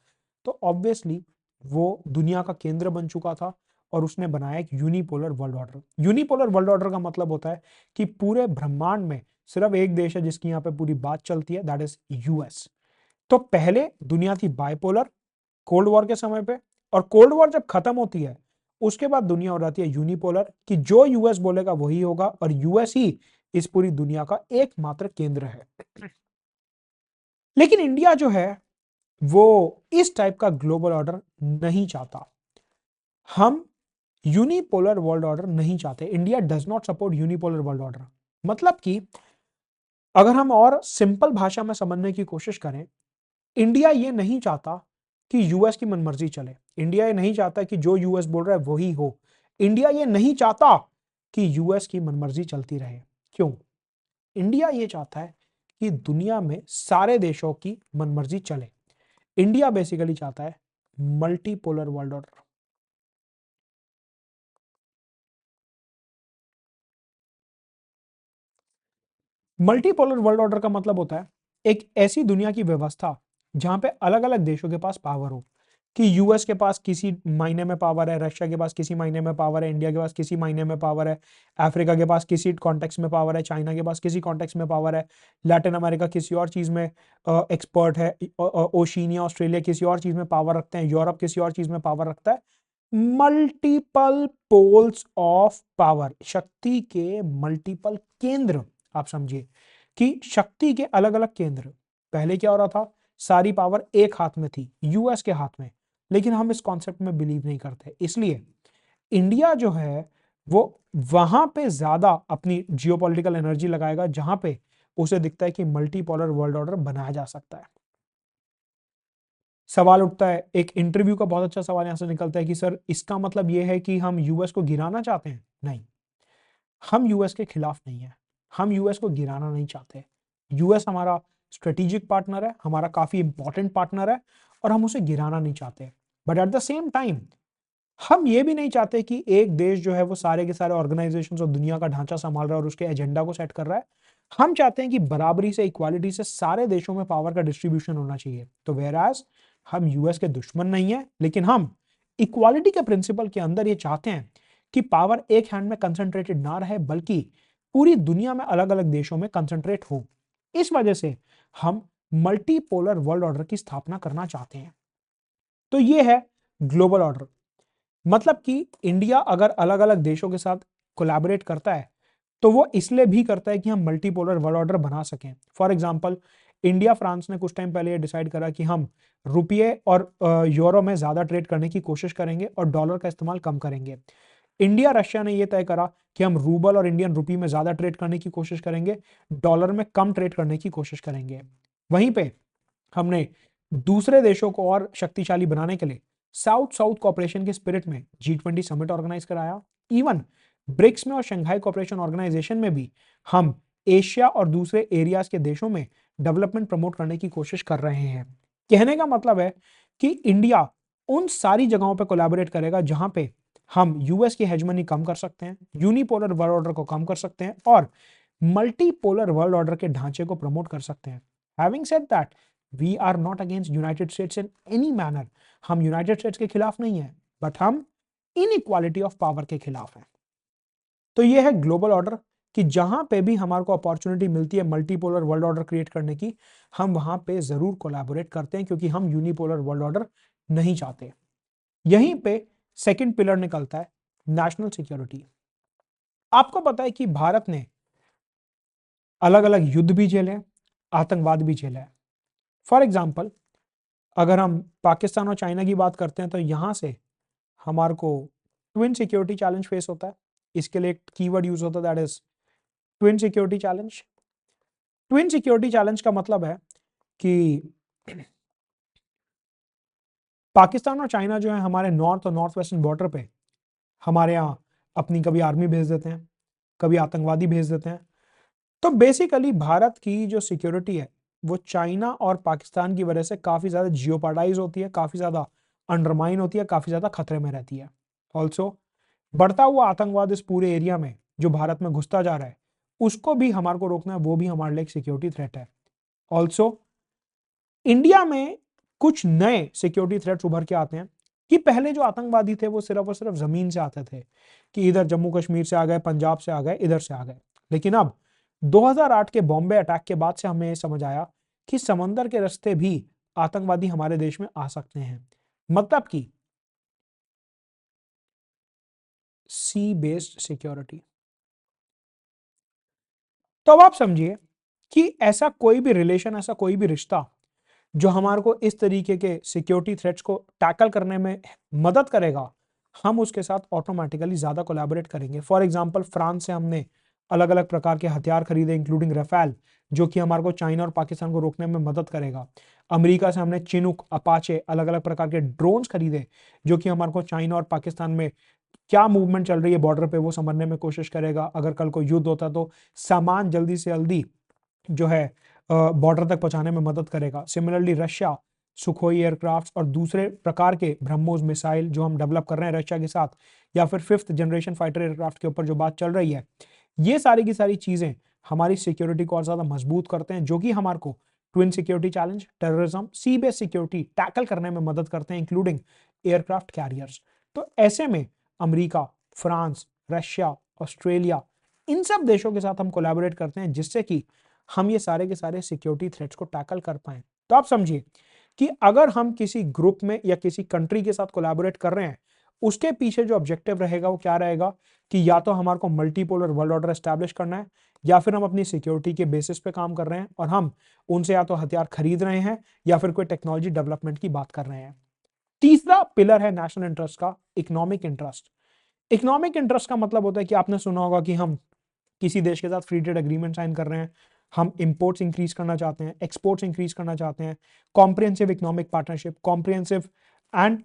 तो ऑब्वियसली वो दुनिया का केंद्र बन चुका था और उसने बनाया एक unipolar world order. Unipolar world order का मतलब होता है कि पूरे ब्रह्मांड में सिर्फ एक देश है जिसकी यहाँ पे पूरी बात चलती है, दैट इज यूएस। तो पहले दुनिया थी बाइपोलर कोल्ड वॉर के समय पे, और कोल्ड वॉर जब खत्म होती है उसके बाद दुनिया हो जाती है यूनिपोलर, कि जो यूएस बोलेगा वही होगा और यूएस ही इस पूरी दुनिया का एकमात्र केंद्र है। लेकिन इंडिया जो है वो इस टाइप का ग्लोबल ऑर्डर नहीं चाहता। हम यूनिपोलर वर्ल्ड ऑर्डर नहीं चाहते। India does not support unipolar world order. मतलब कि अगर हम और सिंपल भाषा में समझने की कोशिश करें, इंडिया ये नहीं चाहता कि यूएस की मनमर्जी चले। इंडिया ये नहीं चाहता कि जो यूएस बोल रहा है वही हो। इंडिया ये नहीं चाहता कि यूएस की मनमर्जी चलती रहे। क्यों? इंडिया ये चाहता है कि दुनिया में सारे देशों की मनमर्जी चले। इंडिया बेसिकली चाहता है multipolar world order. Multipolar world order का मतलब होता है एक ऐसी दुनिया की व्यवस्था जहां पे अलग अलग देशों के पास पावर हो, कि यूएस के पास किसी महीने में पावर है, रशिया के पास किसी महीने में पावर है, इंडिया के पास किसी महीने में पावर है, अफ्रीका के पास किसी कॉन्टेक्स्ट में पावर है, चाइना के पास किसी कॉन्टेक्स्ट में पावर है, लैटिन अमेरिका किसी और चीज में एक्सपर्ट है, ओशिनिया ऑस्ट्रेलिया किसी और चीज में पावर रखते हैं, यूरोप किसी और चीज में पावर रखता है। मल्टीपल पोल्स ऑफ पावर, शक्ति के मल्टीपल केंद्र। आप समझिए कि शक्ति के अलग अलग केंद्र। पहले क्या हो रहा था, सारी पावर एक हाथ में थी, यूएस के हाथ में। लेकिन हम इस कॉन्सेप्ट में बिलीव नहीं करते, इसलिए इंडिया जो है वो वहां पे ज्यादा अपनी जियोपॉलिटिकल एनर्जी लगाएगा जहां पे उसे दिखता है कि मल्टीपोलर वर्ल्ड ऑर्डर बनाया जा सकता है। सवाल उठता है, एक इंटरव्यू का बहुत अच्छा सवाल यहां से निकलता है कि सर इसका मतलब यह है कि हम यूएस को गिराना चाहते हैं? नहीं, हम यूएस के खिलाफ नहीं है, हम यूएस को गिराना नहीं चाहते। यूएस हमारा स्ट्रेटेजिक पार्टनर है, हमारा काफी इंपॉर्टेंट पार्टनर है, और हम उसे गिराना नहीं चाहते। But at the same time हम ये भी नहीं चाहते कि एक देश जो है वो सारे के सारे ऑर्गेनाइजेशंस और दुनिया का ढांचा संभाल रहा है और उसके एजेंडा को सेट कर रहा है। हम चाहते हैं कि बराबरी से, इक्वालिटी से सारे देशों में पावर का डिस्ट्रीब्यूशन होना चाहिए। तो वेयरएज हम यूएस के दुश्मन नहीं है, लेकिन हम इक्वालिटी के प्रिंसिपल के अंदर ये चाहते हैं कि पावर एक हैंड में कंसंट्रेटेड ना रहे, बल्कि पूरी दुनिया में अलग अलग देशों में कंसंट्रेट हो। इस वजह से हम मल्टीपोलर वर्ल्ड ऑर्डर की स्थापना करना चाहते हैं। तो ये है ग्लोबल ऑर्डर। मतलब कि इंडिया अगर अलग अलग देशों के साथ कोलैबोरेट करता है तो वो इसलिए भी करता है कि हम मल्टीपोलर वर्ल्ड ऑर्डर बना सकें। फॉर एग्जांपल, इंडिया फ्रांस ने कुछ टाइम पहले ये डिसाइड करा कि हम रुपये और यूरो में ज्यादा ट्रेड करने की कोशिश करेंगे और डॉलर का इस्तेमाल कम करेंगे। इंडिया रशिया ने यह तय करा कि हम रूबल और इंडियन रुपी में ज्यादा ट्रेड करने की कोशिश करेंगे, डॉलर में कम ट्रेड करने की कोशिश करेंगे। वहीं पे हमने दूसरे देशों को और शक्तिशाली बनाने के लिए साउथ साउथ कॉपरेशन के स्पिरिट में G20 समिट ऑर्गेनाइज कराया। इवन ब्रिक्स में और शंघाई कॉपरेशन ऑर्गेनाइजेशन में भी हम एशिया और दूसरे एरियाज के देशों में डेवलपमेंट प्रमोट करने की कोशिश कर रहे हैं। कहने का मतलब है कि इंडिया उन सारी जगहों पे कोलैबोरेट करेगा जहां पे हम यूएस की हेजमनी कम कर सकते हैं, यूनिपोलर वर्ल्ड ऑर्डर को कम कर सकते हैं और मल्टीपोलर वर्ल्ड ऑर्डर के ढांचे को प्रमोट कर सकते हैं। Having said that, we are not against United States in any manner. हम यूनाइटेड स्टेट्स के खिलाफ नहीं है, बट हम इनइक्वालिटी ऑफ पावर के खिलाफ हैं। तो ये है ग्लोबल ऑर्डर, कि जहां पे भी हमारे को अपॉर्चुनिटी मिलती है मल्टीपोलर वर्ल्ड ऑर्डर क्रिएट करने की, हम वहां पे जरूर कोलैबोरेट करते हैं, क्योंकि हम यूनिपोलर वर्ल्ड ऑर्डर नहीं चाहते। यहीं पे सेकंड पिलर निकलता है, नेशनल सिक्योरिटी। आपको पता है कि भारत ने अलग अलग युद्ध भी झेले हैं, आतंकवाद भी झेला है। फॉर एग्जाम्पल, अगर हम पाकिस्तान और चाइना की बात करते हैं तो यहां से हमारे को ट्विन सिक्योरिटी चैलेंज फेस होता है। इसके लिए एक कीवर्ड यूज होता है, that is twin security challenge. Twin security challenge का मतलब है कि पाकिस्तान और चाइना जो है हमारे नॉर्थ और नॉर्थ वेस्टर्न बॉर्डर पे हमारे यहाँ अपनी कभी आर्मी भेज देते हैं, कभी आतंकवादी भेज देते हैं। तो बेसिकली भारत की जो सिक्योरिटी है वो चाइना और पाकिस्तान की वजह से काफी ज्यादा जियोपार्डाइज होती है, काफी ज्यादा अंडरमाइन होती है, काफी ज्यादा खतरे में रहती है। ऑल्सो बढ़ता हुआ आतंकवाद इस पूरे एरिया में जो भारत में घुसता जा रहा है, उसको भी हमारे को रोकना है, वो भी हमारे लिए एक सिक्योरिटी थ्रेट है। ऑल्सो इंडिया में कुछ नए सिक्योरिटी थ्रेट्स उभर के आते हैं कि पहले जो आतंकवादी थे वो सिर्फ और सिर्फ जमीन से आते थे, कि इधर जम्मू कश्मीर से आ गए, पंजाब से आ गए, इधर से आ गए। लेकिन अब 2008 के बॉम्बे अटैक के बाद से हमें समझ आया कि समंदर के रास्ते भी आतंकवादी हमारे देश में आ सकते हैं, मतलब कि सी बेस्ड सिक्योरिटी। तो अब आप समझिए कि ऐसा कोई भी रिलेशन, ऐसा कोई भी रिश्ता जो हमारे को इस तरीके के सिक्योरिटी थ्रेट्स को टैकल करने में मदद करेगा, हम उसके साथ ऑटोमेटिकली ज्यादा कोलैबोरेट करेंगे। फॉर एग्जांपल, फ्रांस से हमने अलग अलग प्रकार के हथियार खरीदे, इंक्लूडिंग राफेल, जो कि हमारे को चाइना और पाकिस्तान को रोकने में मदद करेगा। अमेरिका से हमने चिनूक, अपाचे, अलग अलग प्रकार के ड्रोन्स खरीदे, जो कि हमारे को चाइना और पाकिस्तान में क्या मूवमेंट चल रही है बॉर्डर पे वो समझने में कोशिश करेगा। अगर कल को युद्ध होता तो सामान जल्दी से जल्दी जो है बॉर्डर तक पहुंचाने में मदद करेगा। सिमिलरली रशिया सुखोई एयरक्राफ्ट और दूसरे प्रकार के ब्रह्मोस मिसाइल जो हम डेवलप कर रहे हैं रशिया के साथ, या फिर 5th जनरेशन फाइटर एयरक्राफ्ट के ऊपर जो बात चल रही है, ये सारी की सारी चीजें हमारी सिक्योरिटी को और ज्यादा मजबूत करते हैं, जो कि हमारे को ट्विन सिक्योरिटी चैलेंज, टेररिज्म, सी बेस्ड सिक्योरिटी टैकल करने में मदद करते हैं, इंक्लूडिंग एयरक्राफ्ट कैरियर्स। तो ऐसे में अमेरिका, फ्रांस, रशिया, ऑस्ट्रेलिया, इन सब देशों के साथ हम कोलैबोरेट करते हैं, जिससे कि हम ये सारे के सारे सिक्योरिटी थ्रेट्स को टैकल कर पाए। तो आप समझिए कि अगर हम किसी ग्रुप में या किसी कंट्री के साथ कोलैबोरेट कर रहे हैं, उसके पीछे जो ऑब्जेक्टिव रहेगा वो क्या रहेगा, कि या तो हमारे को मल्टीपोलर वर्ल्ड ऑर्डर एस्टैब्लिश करना है, या फिर हम अपनी सिक्योरिटी के बेसिस पे काम कर रहे हैं और हम उनसे या तो हथियार खरीद रहे हैं या फिर कोई टेक्नोलॉजी डेवलपमेंट की बात कर रहे हैं। तीसरा पिलर है नेशनल इंटरेस्ट का, इकोनॉमिक इंटरेस्ट। इकोनॉमिक इंटरेस्ट का मतलब होता है कि आपने सुना होगा कि हम किसी देश के साथ फ्री ट्रेड एग्रीमेंट साइन कर रहे हैं, हम इंपोर्ट्स इंक्रीज करना चाहते हैं, एक्सपोर्ट्स इंक्रीज करना चाहते हैं, comprehensive economic partnership, comprehensive and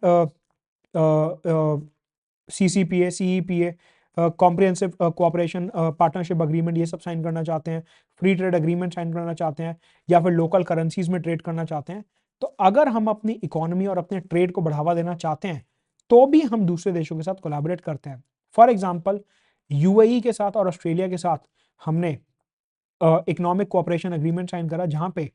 CCPA, CEPA, comprehensive cooperation partnership agreement, ये सब साइन करना चाहते हैं, फ्री ट्रेड एग्रीमेंट साइन करना चाहते हैं, या फिर लोकल करेंसीज में ट्रेड करना चाहते हैं। तो अगर हम अपनी इकोनॉमी और अपने ट्रेड को बढ़ावा देना चाहते हैं, तो भी हम दूसरे देशों के साथ कोलैबोरेट करते हैं। फॉर एग्जाम्पल, यूएई के साथ और ऑस्ट्रेलिया के साथ हमने इकोनॉमिक कोऑपरेशन एग्रीमेंट साइन करा, जहां पे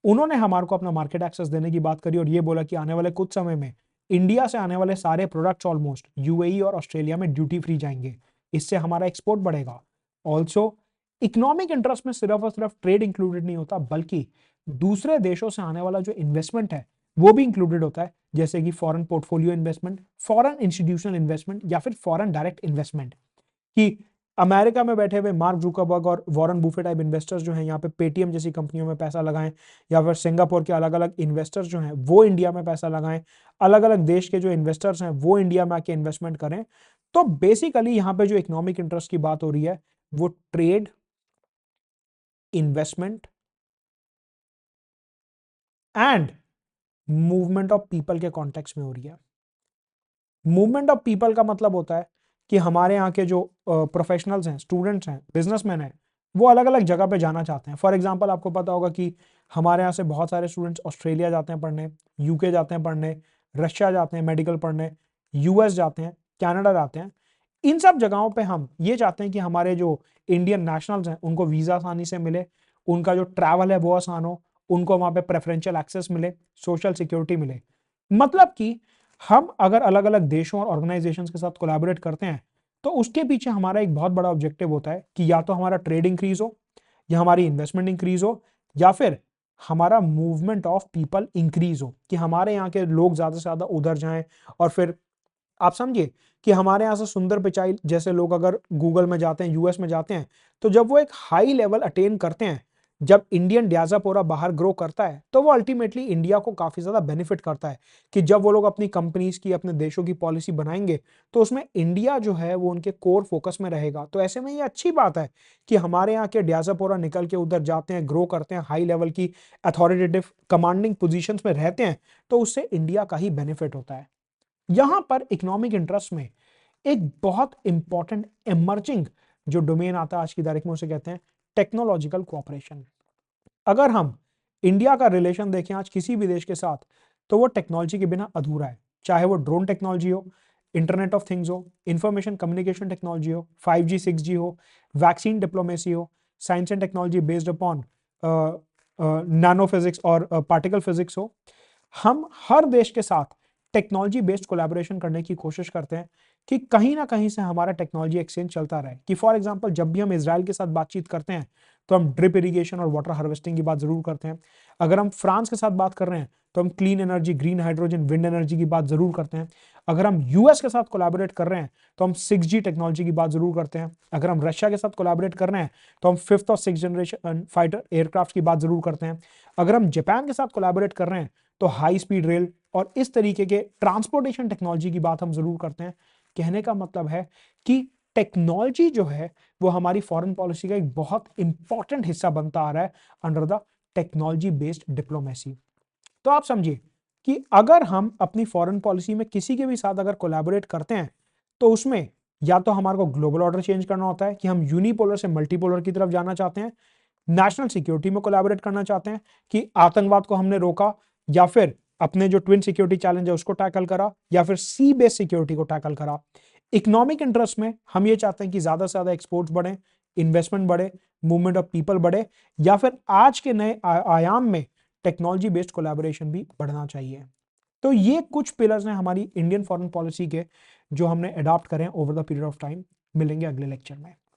उन्होंने हमारे को अपना मार्केट एक्सेस देने की बात करी और ये बोला कि आने वाले कुछ समय में इंडिया से आने वाले सारे प्रोडक्ट्स ऑलमोस्ट यूएई और ऑस्ट्रेलिया में ड्यूटी फ्री जाएंगे, इससे हमारा एक्सपोर्ट बढ़ेगा। ऑल्सो इकोनॉमिक इंटरेस्ट में सिर्फ और सिर्फ ट्रेड इंक्लूडेड नहीं होता, बल्कि दूसरे देशों से आने वाला जो इन्वेस्टमेंट है वो भी इंक्लूडेड होता है, जैसे कि foreign portfolio investment, foreign institutional investment, या फिर फॉरेन डायरेक्ट इन्वेस्टमेंट। कि अमेरिका में बैठे हुए मार्क जुकरबर्ग और वॉरेन बुफे टाइप इन्वेस्टर्स जो हैं यहाँ पे पेटीएम जैसी कंपनियों में पैसा लगाएं, या फिर सिंगापुर के अलग अलग इन्वेस्टर्स जो हैं वो इंडिया में पैसा लगाएं, अलग अलग देश के जो इन्वेस्टर्स हैं वो इंडिया में आके इन्वेस्टमेंट करें। तो बेसिकली यहाँ पे जो इकोनॉमिक इंटरेस्ट की बात हो रही है वो trade, investment and movement of people के कॉन्टेक्स्ट में हो रही है। मूवमेंट ऑफ पीपल का मतलब होता है कि हमारे यहाँ के जो प्रोफेशनल्स हैं, स्टूडेंट्स हैं, बिजनेसमैन हैं, वो अलग अलग जगह पे जाना चाहते हैं। फॉर एग्जांपल, आपको पता होगा कि हमारे यहाँ से बहुत सारे स्टूडेंट्स ऑस्ट्रेलिया जाते हैं पढ़ने, यूके जाते हैं पढ़ने, रशिया जाते हैं मेडिकल पढ़ने, यूएस जाते हैं, कनाडा जाते हैं। इन सब जगहों पे हम ये चाहते हैं कि हमारे जो इंडियन नेशनल्स हैं उनको वीजा आसानी से मिले, उनका जो ट्रैवल है वो आसान हो, उनको वहां पे प्रेफरेंशियल एक्सेस मिले, सोशल सिक्योरिटी मिले। मतलब कि हम अगर अलग अलग देशों और ऑर्गेनाइजेशंस के साथ कोलैबोरेट करते हैं, तो उसके पीछे हमारा एक बहुत बड़ा ऑब्जेक्टिव होता है कि या तो हमारा ट्रेड इंक्रीज हो, या हमारी इन्वेस्टमेंट इंक्रीज हो, या फिर हमारा मूवमेंट ऑफ पीपल इंक्रीज हो, कि हमारे यहाँ के लोग ज्यादा से ज्यादा उधर जाएं। और फिर आप समझिए कि हमारे यहाँ से सुंदर पिचाई जैसे लोग अगर गूगल में जाते हैं, यूएस में जाते हैं, तो जब वो एक हाई लेवल अटेन करते हैं, जब इंडियन डियास्पोरा बाहर ग्रो करता है, तो वो अल्टीमेटली इंडिया को काफी ज्यादा बेनिफिट करता है, कि जब वो लोग अपनी कंपनीज की, अपने देशों की पॉलिसी बनाएंगे, तो उसमें इंडिया जो है वो उनके कोर फोकस में रहेगा। तो ऐसे में ये अच्छी बात है कि हमारे यहाँ के डियास्पोरा निकल के उधर जाते हैं, ग्रो करते हैं, हाई लेवल की अथॉरिटेटिव कमांडिंग पोजीशंस में रहते हैं, तो उससे इंडिया का ही बेनिफिट होता है। यहां पर इकोनॉमिक इंटरेस्ट में एक बहुत इंपॉर्टेंट इमर्जिंग जो डोमेन आता है आज की तारीख में, उसे कहते हैं टेक्नोलॉजिकल कोऑपरेशन। अगर हम इंडिया का रिलेशन देखें आज किसी भी देश के साथ, तो वो टेक्नोलॉजी के बिना अधूरा है। चाहे वो ड्रोन टेक्नोलॉजी हो, इंटरनेट ऑफ थिंग्स हो, इंफॉर्मेशन कम्युनिकेशन टेक्नोलॉजी हो, 5G 6G हो, वैक्सीन डिप्लोमेसी हो, science and technology based upon nano physics और पार्टिकल फिजिक्स हो, हम हर देश के साथ टेक्नोलॉजी बेस्ड कोलैबोरेशन करने की कोशिश करते हैं कि कहीं ना कहीं से हमारा टेक्नोलॉजी एक्सचेंज चलता रहे। कि फॉर एग्जांपल जब भी हम इजराइल के साथ बातचीत करते हैं तो हम ड्रिप इरिगेशन और वाटर हार्वेस्टिंग की बात जरूर करते हैं। अगर हम फ्रांस के साथ बात कर रहे हैं तो हम clean energy, green hydrogen, wind energy की बात जरूर करते हैं। अगर हम यूएस के साथ कोलैबोरेट कर रहे हैं तो हम 6G टेक्नोलॉजी की बात जरूर करते हैं। अगर हम रशिया के साथ कोलैबोरेट कर रहे हैं तो हम 5th और 6th जनरेशन फाइटर एयरक्राफ्ट की बात जरूर करते हैं। अगर हम जापान के साथ कोलैबोरेट कर रहे हैं तो हाई स्पीड रेल और इस तरीके के ट्रांसपोर्टेशन टेक्नोलॉजी की बात हम जरूर करते हैं। कहने का मतलब है कि टेक्नोलॉजी जो है वो हमारी फॉरेन पॉलिसी का एक बहुत इंपॉर्टेंट हिस्सा बनता आ रहा है under the technology based diplomacy. तो आप समझिए कि अगर हम अपनी फॉरेन पॉलिसी में किसी के भी साथ अगर कोलैबोरेट करते हैं तो उसमें या तो हमारे को ग्लोबल ऑर्डर चेंज करना होता है कि हम यूनिपोलर से मल्टीपोलर की तरफ जाना चाहते हैं, नेशनल सिक्योरिटी में कोलैबोरेट करना चाहते हैं कि आतंकवाद को हमने रोका, या फिर अपने जो ट्विन सिक्योरिटी चैलेंज है उसको टैकल करा, या फिर सी बेस्ड सिक्योरिटी को टैकल करा। इकोनॉमिक इंटरेस्ट में हम ये चाहते हैं कि ज्यादा से ज्यादा एक्सपोर्ट्स बढ़े, इन्वेस्टमेंट बढ़े, मूवमेंट ऑफ पीपल बढ़े, या फिर आज के नए आयाम में टेक्नोलॉजी बेस्ड कोलैबोरेशन भी बढ़ना चाहिए। तो ये कुछ पिलर्स हैं हमारी इंडियन फॉरेन पॉलिसी के जो हमने अडॉप्ट करें over the period of time. मिलेंगे अगले लेक्चर में।